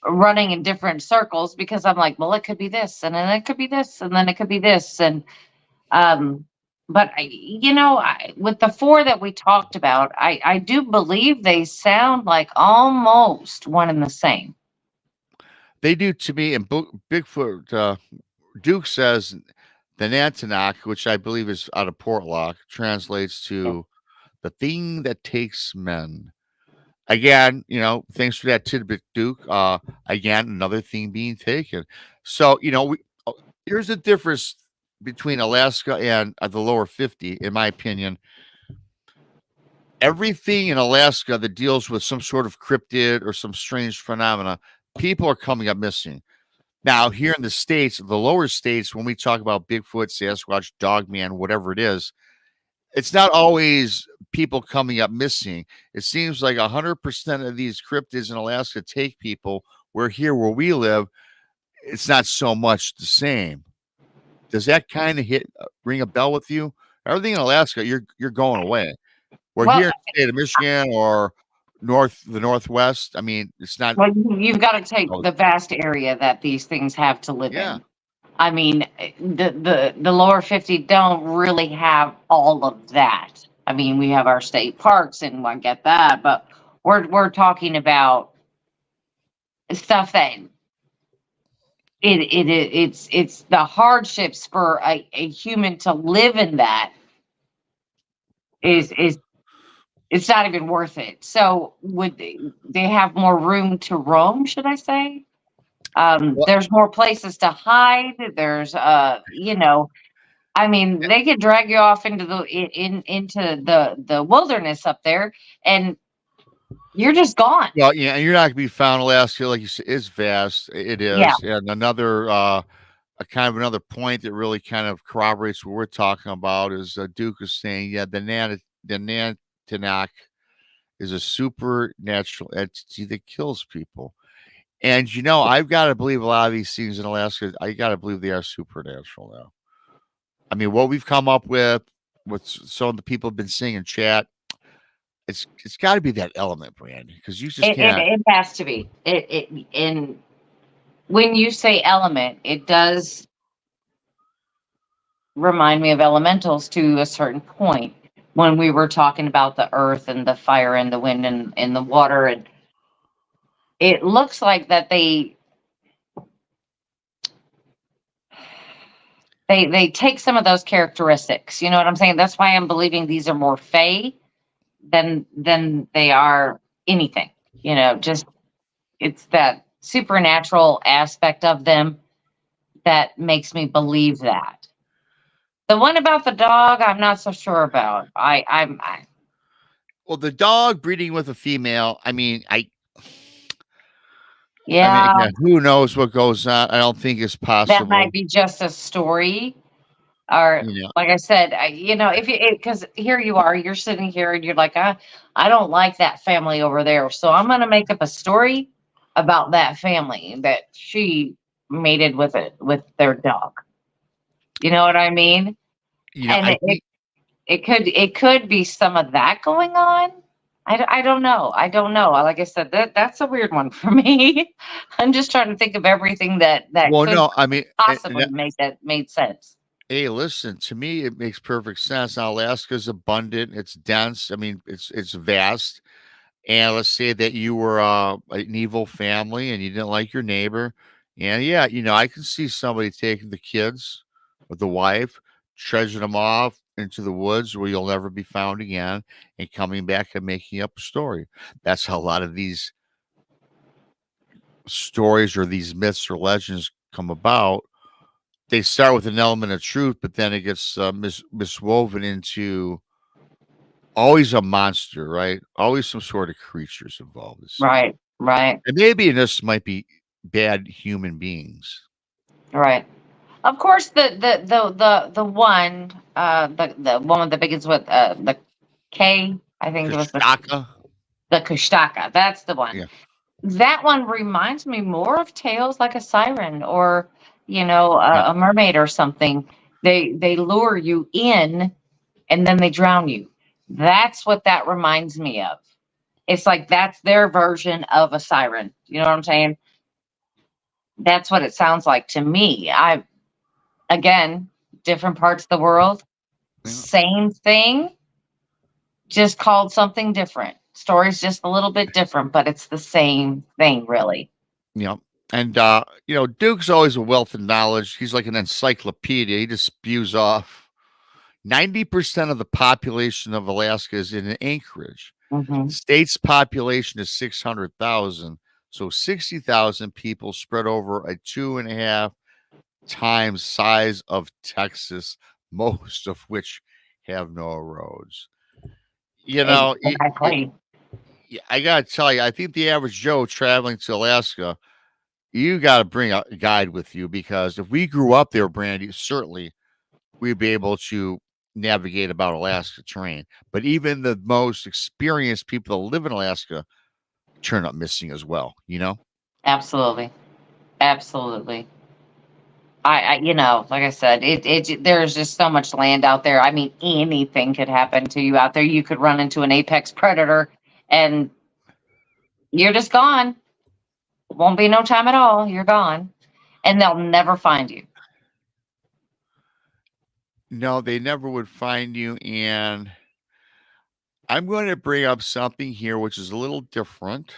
running in different circles because I'm like, well, it could be this, and then it could be this, and then it could be this, and um, but with the four that we talked about, I do believe they sound like almost one and the same. They do to me, and Bigfoot Duke says the Nantinak, which I believe is out of Portlock, translates Yeah. to the thing that takes men. Again, thanks for that tidbit, Duke. Again, another thing being taken. So, here's the difference between Alaska and the lower 50, in my opinion. Everything in Alaska that deals with some sort of cryptid or some strange phenomena, people are coming up missing. Now, here in the States, the lower states, when we talk about Bigfoot, Sasquatch, Dogman, whatever it is, it's not always people coming up missing. It seems like 100% of these cryptids in Alaska take people. Where here, where we live, it's not so much the same. Does that kind of ring a bell with you? Everything in Alaska, you're going away. We're Well, here in the state of Michigan or the Northwest. I mean, it's not. well, you've got to take Oh, the vast area that these things have to live yeah. in. I mean, the lower 50 don't really have all of that. I mean, we have our state parks and I get that, but we're talking about stuff that it's the hardships for a human to live in that is it's not even worth it. So would they have more room to roam, should I say? Well, There's more places to hide. There's I mean, they could drag you off into into the wilderness up there, and you're just gone. well, yeah, and you're not gonna be found. Alaska, like you said, is vast. It Yeah, is, and another a kind of another point that really kind of corroborates what we're talking about is Duke is saying, yeah, the Nantinak is a supernatural entity that kills people. And I've got to believe a lot of these things in Alaska. I got to believe they are supernatural now. I mean, what we've come up with, what some of the people have been saying in chat, it's got to be that element, Brandy, because you just can't. it has to be. And when you say element, it does remind me of elementals to a certain point. When we were talking about the earth and the fire and the wind and the water, and it looks like that they take some of those characteristics. You know what I'm saying? That's why I'm believing these are more fey than they are anything. Just it's that supernatural aspect of them that makes me believe that. The one about the dog, I'm not so sure about. Well, the dog breeding with a female. I mean, Yeah, again, who knows what goes on? I don't think it's that might possible. be just a story. Or You know, like I said, if you because here you are, you're sitting here and you're like, I don't like that family over there, so I'm gonna make up a story about that family that she mated with their dog. You know what I mean? And I think it could be some of that going on. I don't know. I don't know. Like I said, that's a weird one for me. I'm just trying to think of everything that Well, could no, I mean, possibly make that made sense. hey, listen, to me, it makes perfect sense. Now, Alaska's abundant, it's dense. I mean, it's vast. And let's say that you were an evil family and you didn't like your neighbor. And yeah, I can see somebody taking the kids with the wife, treasuring them off into the woods where you'll never be found again, and coming back and making up a story. That's how a lot of these stories or these myths or legends come about. They start with an element of truth, but then it gets miswoven into always a monster, right? Always some sort of creatures involved, it seems. Right, right, And maybe this might be bad human beings. right. Of course, the one the one with the biggest with the K, I think it was Kashaka? the Kushtaka. That's the one. Yeah. That one reminds me more of tales like a siren or Yeah. a mermaid or something. They lure you in and then they drown you. That's what that reminds me of. It's like that's their version of a siren. You know what I'm saying? That's what it sounds like to me. I again, different parts of the world, Yeah. same thing, just called something different. Story's just a little bit different, but it's the same thing, really. Yeah. And Duke's always a wealth of knowledge. He's like an encyclopedia. He just spews off. 90% of the population of Alaska is in Anchorage. Hmm. State's population is 600,000. So 60,000 people spread over a 2.5 times size of Texas, most of which have no roads. You know, Exactly. I got to tell you, I think the average Joe traveling to Alaska, you got to bring a guide with you because if we grew up there, Brandy, certainly we'd be able to navigate about Alaska terrain. But even the most experienced people that live in Alaska turn up missing as well. Absolutely. Absolutely. Like I said, there's just so much land out there. I mean, anything could happen to you out there. You could run into an apex predator and you're just gone. Won't be no time at all. You're gone. And they'll never find you. No, they never would find you. And I'm going to bring up something here which is a little different.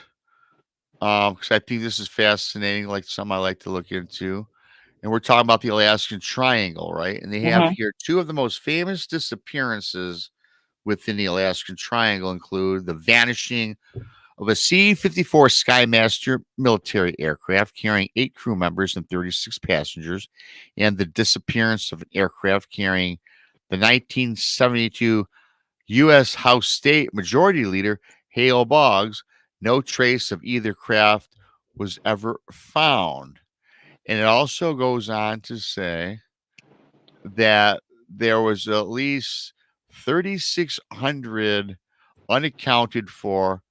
Because I think this is fascinating, like some I like to look into. And we're talking about the Alaskan Triangle, right? And they have Hmm. here two of the most famous disappearances within the Alaskan Triangle include the vanishing of a C-54 Skymaster military aircraft carrying 8 crew members and 36 passengers, and the disappearance of an aircraft carrying the 1972 U.S. House State Majority Leader Hale Boggs. No trace of either craft was ever found. And it also goes on to say that there was at least 3,600 unaccounted for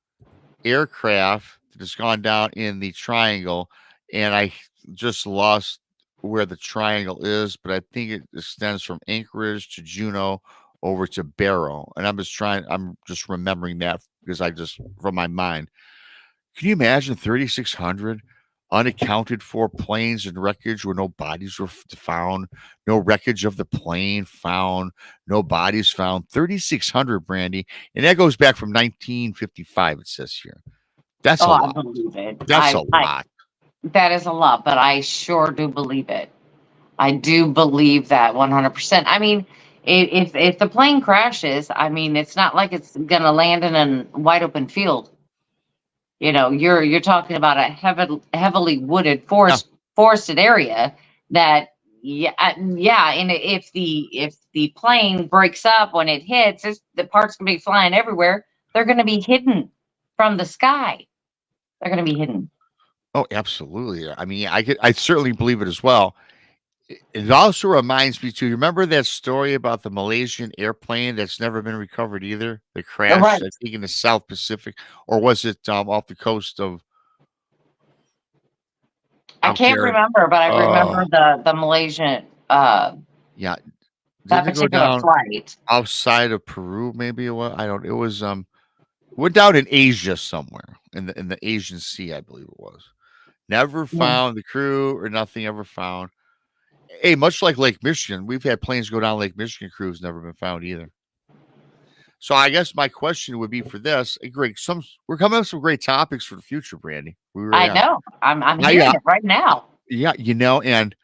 aircraft that has gone down in the triangle. And I just lost where the triangle is, but I think it extends from Anchorage to Juneau over to Barrow. And I'm just remembering that because I just, from my mind, can you imagine 3,600 unaccounted for planes and wreckage where no bodies were found, no wreckage of the plane found, no bodies found? 3,600, Brandy. And that goes back from 1955, it says here. That's a Oh, I lot. believe it. That's a lot. That is a lot, but I sure do believe it. I do believe that 100%. I mean, if the plane crashes, I mean, it's not like it's gonna land in a wide open field. You're talking about a heavily wooded Yeah. forested area that yeah, yeah, and if the plane breaks up when it hits, the parts gonna be flying everywhere. They're gonna be hidden from the sky. They're gonna be hidden. Oh, absolutely. I mean, I certainly believe it as well. It also reminds me too. You remember that story about the Malaysian airplane that's never been recovered either? The crash, Right. I think, in the South Pacific, or was it off the coast of I out can't there? remember, but I Oh, remember the Malaysian yeah. Did that it go particular down flight. outside of Peru? Maybe it was. I don't. It was. Went down in Asia somewhere in the Asian Sea, I believe it was. Never Yeah. found the crew or nothing ever found. Hey, much like Lake Michigan, we've had planes go down Lake Michigan, crews never been found either. So I guess my question would be for this, great. We're coming up with some great topics for the future, Brandy. We really I are. know. I'm I hearing it right now. yeah, and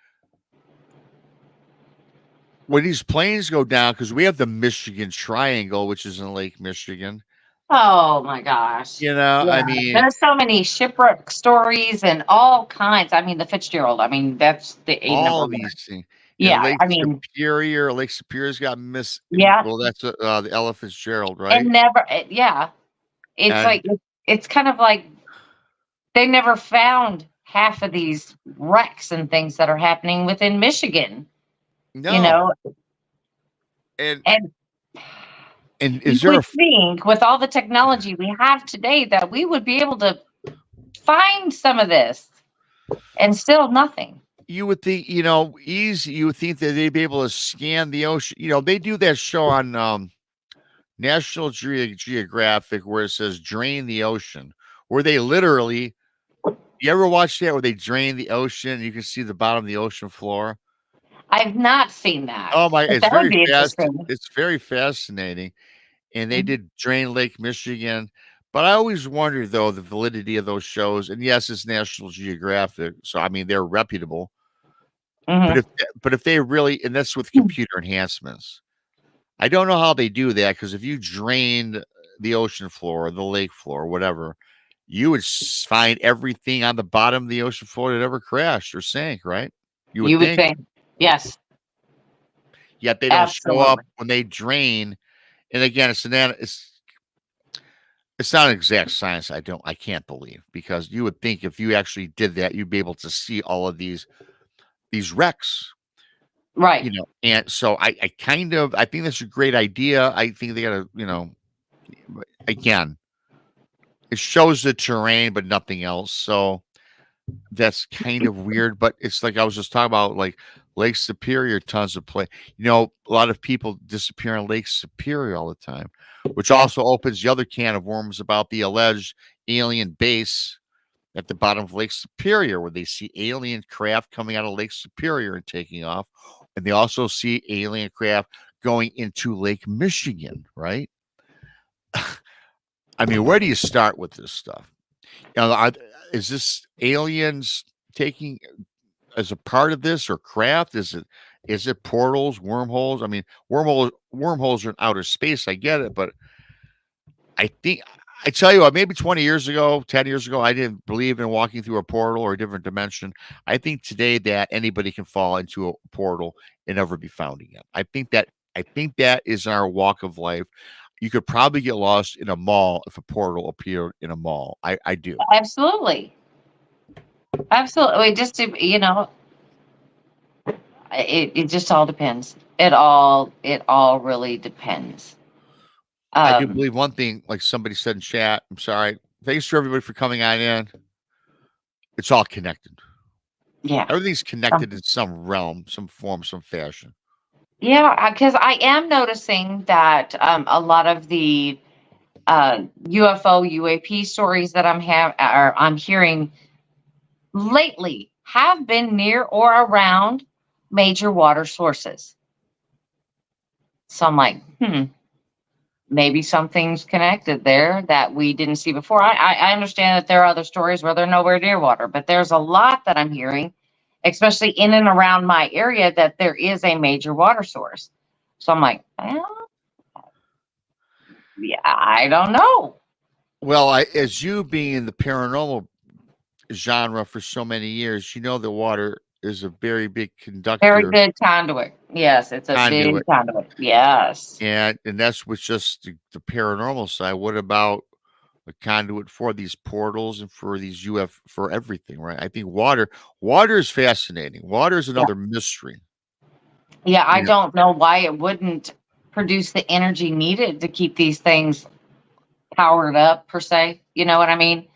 when these planes go down, because we have the Michigan Triangle, which is in Lake Michigan. Oh my gosh. Yeah. I mean, There's so many shipwreck stories and all kinds. I mean, the Fitzgerald. I mean, that's the a number all one. these things. And Yeah. I mean, Lake Superior's got yeah. well, that's the Ella Fitzgerald, And right? never. Yeah. It's And like it's kind of like they never found half of these wrecks and things that are happening within Michigan. You no, know, and and is you there would think with all the technology we have today that we would be able to find some of this, and still nothing. you would think, easy. You would think that they'd be able to scan the ocean. They do that show on National Geographic where it says "drain the ocean," where they literally. You ever watch that where they drain the ocean? And you can see the bottom of the ocean floor. I've not seen that, Oh my! but It's that would very be fast. interesting. It's very fascinating. And they Mhm. did drain Lake Michigan. But I always wonder though the validity of those shows. And yes, it's National Geographic, so I mean they're reputable. But Mhm. if they really, and that's with computer enhancements. I don't know how they do that because if you drained the ocean floor, the lake floor, whatever, you would find everything on the bottom of the ocean floor that ever crashed or sank, right? You would You would think. think, yes, Yet they don't show up absolutely. when they drain. And again, it's not an exact science. I can't believe because you would think if you actually did that, you'd be able to see all of these wrecks, Right. And so I think that's a great idea. I think they gotta, again, it shows the terrain, but nothing else. So that's kind of weird, but it's like I was just talking about, like Lake Superior, tons of play. A lot of people disappear on Lake Superior all the time, which Yeah. also opens the other can of worms about the alleged alien base at the bottom of Lake Superior, where they see alien craft coming out of Lake Superior and taking off. And they also see alien craft going into Lake Michigan, right? I mean, where do you start with this stuff? Is this aliens taking as a part of this or craft? Is it portals, wormholes? I mean, wormholes are in outer space. I get it, but I think I tell you what, maybe 20 years ago, 10 years ago, I didn't believe in walking through a portal or a different dimension. I think today that anybody can fall into a portal and never be found again. I think that is our walk of life. You could probably get lost in a mall if a portal appeared in a mall. I do. Absolutely. Absolutely. Just to, it just all depends. It all really depends. I do Um, believe one thing, like somebody said in chat. I'm sorry. Thanks for everybody for coming on in. It's all connected. yeah. Everything's Um, connected in some realm, some form, some fashion. yeah, because I am noticing that a lot of the UFO UAP stories that I'm hearing lately have been near or around major water sources. So I'm like, maybe something's connected there that we didn't see before. I understand that there are other stories where they're nowhere near water, but there's a lot that I'm hearing, especially in and around my area, that there is a major water source. So I'm like, well, yeah, I don't know. Well, as you being in the paranormal genre for so many years, you know that water is a very big Very conductor good conduit. Yes, it's a big conduit, conduit. Yes. and that's what's just the paranormal side. What about a conduit for these portals and for these for everything, right? I think water is fascinating. Water is Yeah. another mystery. Yeah, I You know, don't know why it wouldn't produce the energy needed to keep these things powered up per se. You know what I mean?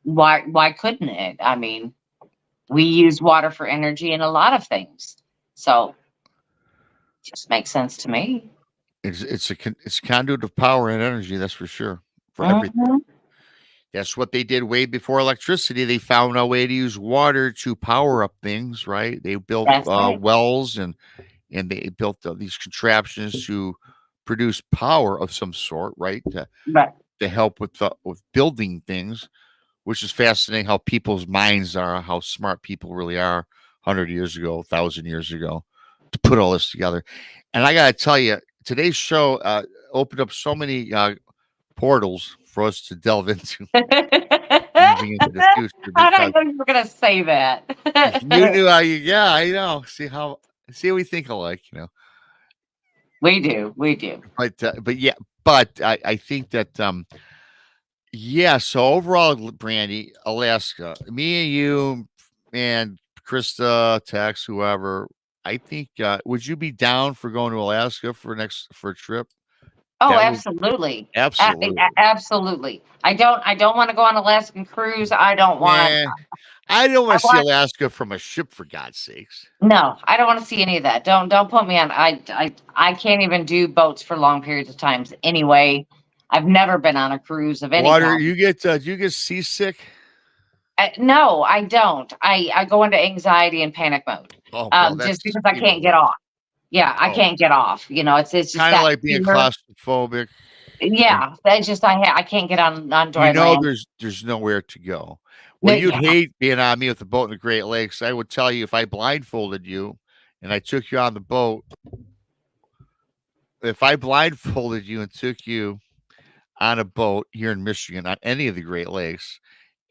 Why couldn't it? I mean, we use water for energy in a lot of things. So it just makes sense to me. it's a conduit of power and energy. That's for sure. for everything. Mhm. That's what they did way before electricity. They found a way to use water to power up things, right? They built That's right. wells and they built these contraptions to produce power of some sort, right? Right. To help with building things, which is fascinating how people's minds are, how smart people really are 100 years ago, 1,000 years ago to put all this together. And I got to tell you, today's show opened up so many portals for us to delve into moving into the future How did I because know you were gonna say that? you knew how you, yeah, I know. See how we think alike, you know. We do. We do. But yeah, but I think that yeah, so overall, Brandy, Alaska, me and you and Krista, Tex, whoever, I think, would you be down for going to Alaska for a trip? Oh, That would absolutely. absolutely. Absolutely. I don't want to go on Alaskan cruise. I don't want. Man, I don't I want to see want. Alaska from a ship for God's sakes. No, I don't want to see any of that. Don't put me on. I can't even do boats for long periods of times. Anyway, I've never been on a cruise of any Water, kind. do you get seasick? No, I don't. I go into anxiety and panic mode. Oh well, Just that's because I even can't get worse. off. Yeah, I Oh, can't get off. It's just kind of that like being fear. claustrophobic, and Yeah, that's just I can't get on you dry know land. there's nowhere to go. Well, No, you'd yeah. hate being on me with the boat in the Great Lakes. I would tell you if I blindfolded you and I took you on the boat, if I blindfolded you and took you on a boat here in Michigan on any of the Great Lakes,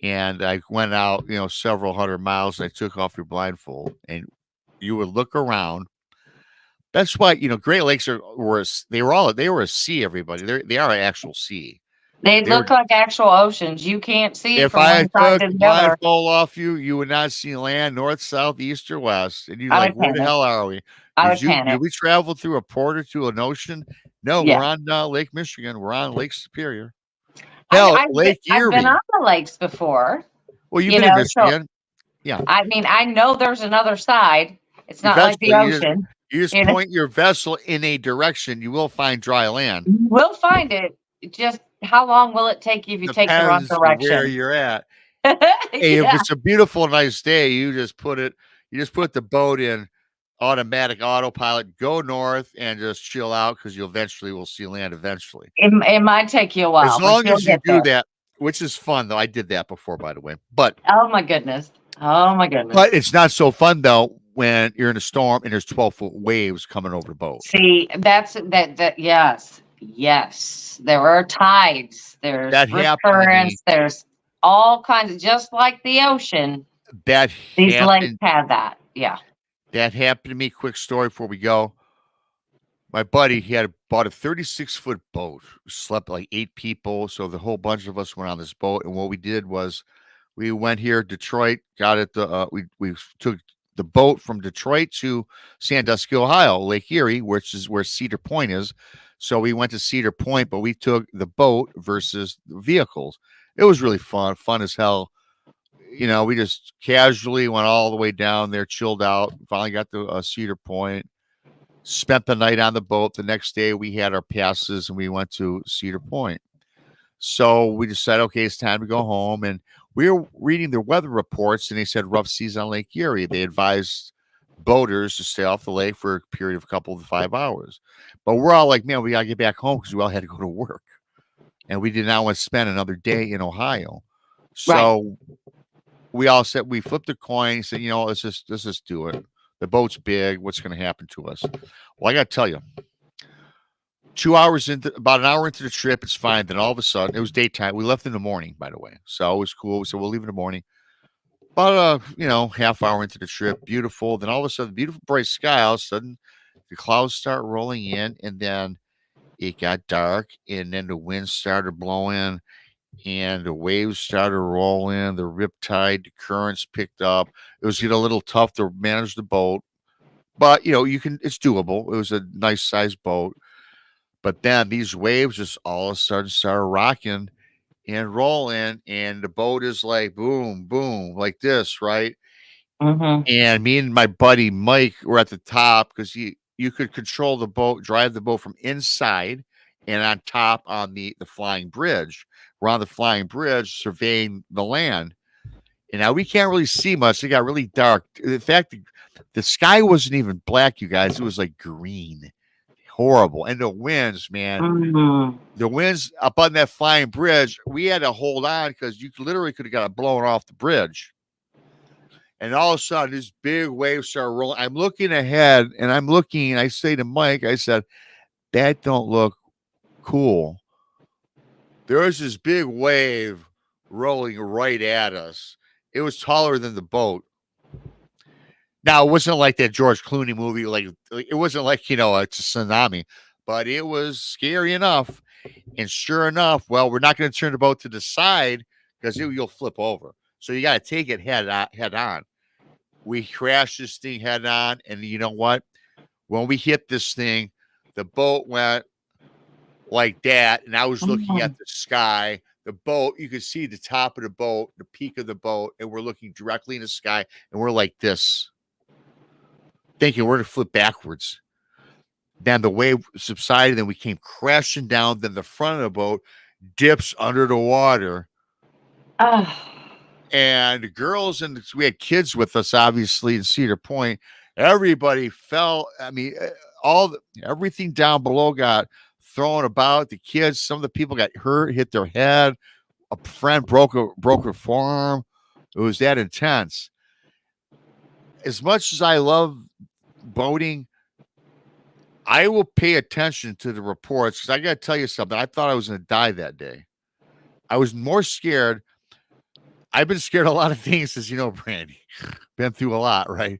and I went out, several hundred miles, and I took off your blindfold, and you would look around. That's why Great Lakes they were a sea. Everybody, they are an actual sea. They They were. look like actual oceans. You can't see If from I one side took to the the other. blindfold off you, you would not see land, north, south, east, or west, and you're I like, would "Where the panic. hell are we? I would Did panic. we travel through a port or to an ocean? No, Yeah. we're on Lake Michigan. We're on Lake Superior. I, Hell, I've been, Lake I've been on Erie. the lakes before, Well, you've been in so Michigan, yeah. I mean, I know there's another side. It's not like the Eventually, ocean. you just You know, point your vessel in a direction. You will find dry land. we'll find it. Just how long will it take you if you take the wrong Depends where direction? you're at. Hey, if Yeah. it's a beautiful, nice day, you just put the boat in automatic autopilot, go north and just chill out because you eventually will see land eventually. It might take you a As while, but long you'll as you get do there. that, which is fun though. I did that before, by the way. But Oh my goodness. Oh my goodness. it's not so fun though when you're in a storm and there's 12-foot waves coming over the boat. See, that yes. Yes. There are tides, there's That rip happened to me. currents, there's all kinds of, just like the ocean, That these lakes happened. have that. Yeah. That happened to me. Quick story before we go. My buddy, he had bought a 36-foot boat. Slept like 8 people, so the whole bunch of us went on this boat. And what we did was we went here, Detroit, got it. We took the boat from Detroit to Sandusky, Ohio, Lake Erie, which is where Cedar Point is. So we went to Cedar Point, but we took the boat versus the vehicles. It was really fun as hell. We just casually went all the way down there, chilled out. Finally got to Cedar Point. Spent the night on the boat. The next day, we had our passes and we went to Cedar Point. So we decided, okay, it's time to go home. And we were reading their weather reports, and they said rough seas on Lake Erie. They advised boaters to stay off the lake for a period of a couple of 5 hours. But we're all like, man, we got to get back home because we all had to go to work. And we did not want to spend another day in Ohio. Right. So we all said, we flipped a coin, said, let's just do it. The boat's big. What's going to happen to us? Well, I got to tell you, about an hour into the trip, it's fine. Then all of a sudden, it was daytime. We left in the morning, by the way. So it was cool. We said, we'll leave in the morning. About half hour into the trip, beautiful. Then all of a sudden, beautiful bright sky. All of a sudden, the clouds start rolling in, and then it got dark, and then the wind started blowing, and the waves started rolling. The riptide, the currents picked up. It was a little tough to manage the boat, but it's doable. It was a nice sized boat. But then these waves just all of a sudden started rocking and rolling, and the boat is like boom, boom, like this, right? Mm-hmm. And me and my buddy Mike were at the top because you could control the boat, drive the boat from inside, and on top on the flying bridge. We're on the flying bridge surveying the land. And now we can't really see much. It got really dark. In fact, the sky wasn't even black, you guys. It was like green. Horrible. And the winds, man. Mm. The winds up on that flying bridge, we had to hold on because you literally could have got it blown off the bridge. And all of a sudden, this big wave started rolling. I'm looking ahead and I say to Mike, I said, that don't look cool. There was this big wave rolling right at us. It was taller than the boat. Now, it wasn't like that George Clooney movie. Like it wasn't like, it's a tsunami, but it was scary enough. And sure enough, well, we're not going to turn the boat to the side because you'll flip over. So you got to take it head on. We crashed this thing head on. And you know what? When we hit this thing, the boat went like that. And I was looking at the sky. The boat, you could see the top of the boat, the peak of the boat, and we're looking directly in the sky. And we're like this, thinking we're going to flip backwards. Then the wave subsided, then we came crashing down. Then the front of the boat dips under the water. And the girls, and we had kids with us, obviously, in Cedar Point. Everybody fell. I mean, everything down below got thrown about. The kids, some of the people got hurt, hit their head. A friend broke her forearm. It was that intense. As much as I love boating, I will pay attention to the reports because I got to tell you something. I thought I was going to die that day. I was more scared. I've been scared of a lot of things, as you know, Brandy. Been through a lot, right?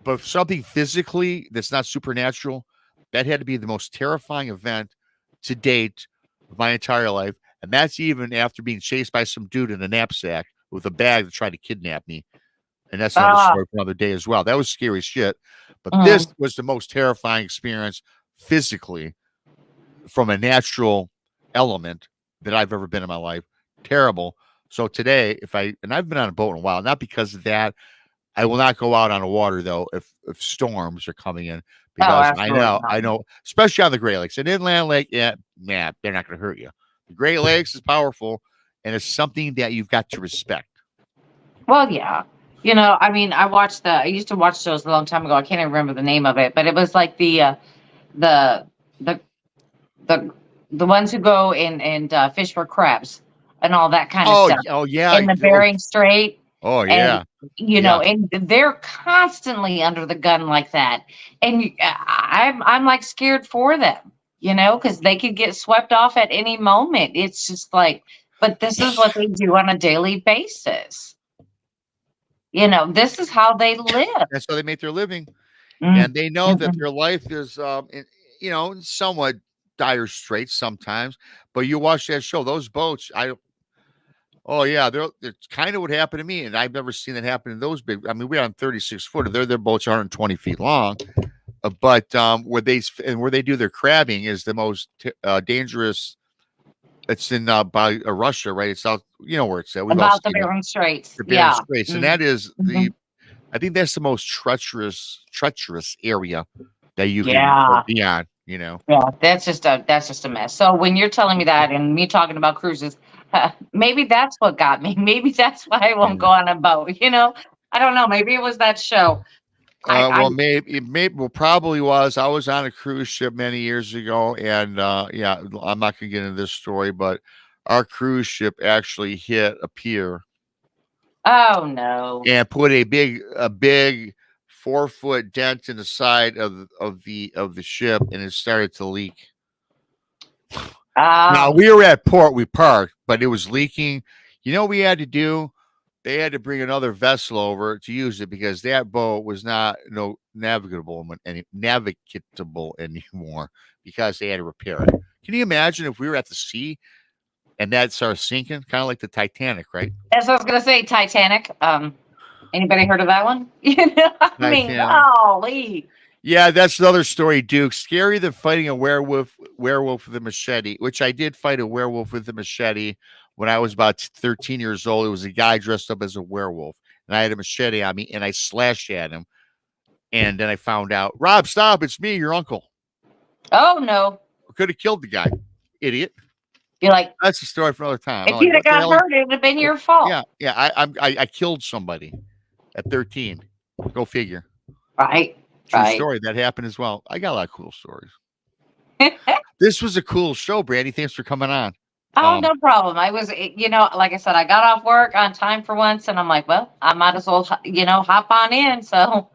But something physically that's not supernatural, that had to be the most terrifying event to date of my entire life. And that's even after being chased by some dude in a knapsack with a bag that tried to kidnap me. And that's another story for another day as well. That was scary shit. But this was the most terrifying experience physically from a natural element that I've ever been in my life. Terrible. So today, I've been on a boat in a while, not because of that. I will not go out on the water though if storms are coming in because I know, especially on the Great Lakes. An inland lake, they're not going to hurt you. The Great Lakes is powerful, and it's something that you've got to respect. Well, yeah. I mean, I used to watch shows a long time ago. I can't even remember the name of it, but it was like the ones who go and fish for crabs and all that kind of stuff. Oh yeah. In the Bering Strait. Oh yeah. And they're constantly under the gun like that. And I'm like scared for them, because they could get swept off at any moment. It's just like, but this is what they do on a daily basis. This is how they live. That's how they make their living. And they know that their life is, in somewhat dire straits sometimes. But you watch that show, those boats, it's kind of what happened to me. And I've never seen it happen in those big. I mean, we're on 36 footer. Their boats are 120 feet long. But where they do their crabbing is the most dangerous. It's in by Russia, right? It's out, where it's at. About the Bering Straits. The Bering Straits. And that is I think that's the most treacherous area that you can be on, Yeah, that's just a mess. So when you're telling me that and me talking about cruises, maybe that's what got me. Maybe that's why I won't go on a boat. I don't know. Maybe it was that show. Probably was. I was on a cruise ship many years ago, and I'm not gonna get into this story, but our cruise ship actually hit a pier. Oh no! And put a big 4-foot dent in the side of the ship, and it started to leak. Now we were at port, we parked, but it was leaking. You know what we had to do? They had to bring another vessel over to use it because that boat was not navigable anymore because they had to repair it. Can you imagine if we were at the sea and that started sinking, kind of like the Titanic, right? That's what I was gonna say. Titanic. Anybody heard of that one? I mean, golly. Yeah, that's another story, Duke. Scarier than fighting a werewolf with a machete, which I did fight a werewolf with a machete when I was about 13 years old. It was a guy dressed up as a werewolf, and I had a machete on me, and I slashed at him. And then I found out, Rob, stop! It's me, your uncle. Oh no! Could have killed the guy. Idiot. You're like, That's a story for another time. I'm if like, you'd have what the got hell? hurt, it would have been your fault. Yeah. I killed somebody at 13. Go figure. Right. True story. That happened as well. I got a lot of cool stories. This was a cool show, Brandy. Thanks for coming on. Oh, no problem. I was, like I said, I got off work on time for once, and I'm like, well, I might as well, hop on in. So.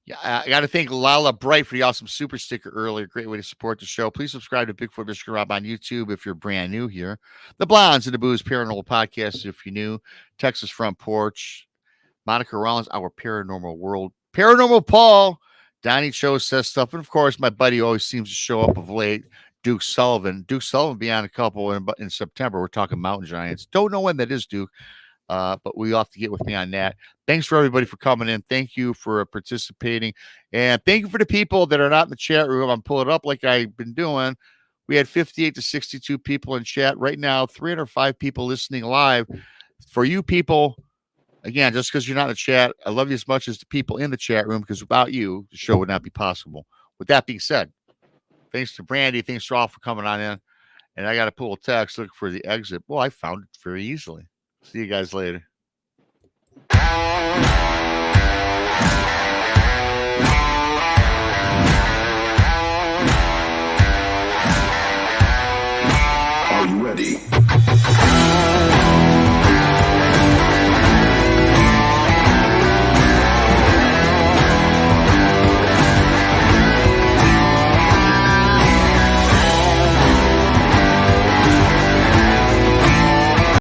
Yeah, I got to thank Lala Bright for the awesome super sticker earlier. Great way to support the show. Please subscribe to Bigfoot Michigan Rob on YouTube if you're brand new here. The Blondes and the Booze Paranormal Podcast if you're new. Texas Front Porch. Monica Rollins, Our Paranormal World. Paranormal Paul. Donnie Cho says stuff. And of course, my buddy always seems to show up of late. Duke Sullivan. Duke Sullivan be on a couple in September. We're talking mountain giants. Don't know when that is, Duke. But we have to get with me on that. Thanks for everybody for coming in. Thank you for participating. And thank you for the people that are not in the chat room. I'm pulling it up like I've been doing. We had 58 to 62 people in chat. Right now, 305 people listening live. For you people, again, just because you're not in the chat, I love you as much as the people in the chat room, because without you, the show would not be possible. With that being said, thanks to Brandy. Thanks to all for coming on in. And I got to pull a text, look for the exit. Well, I found it very easily. See you guys later.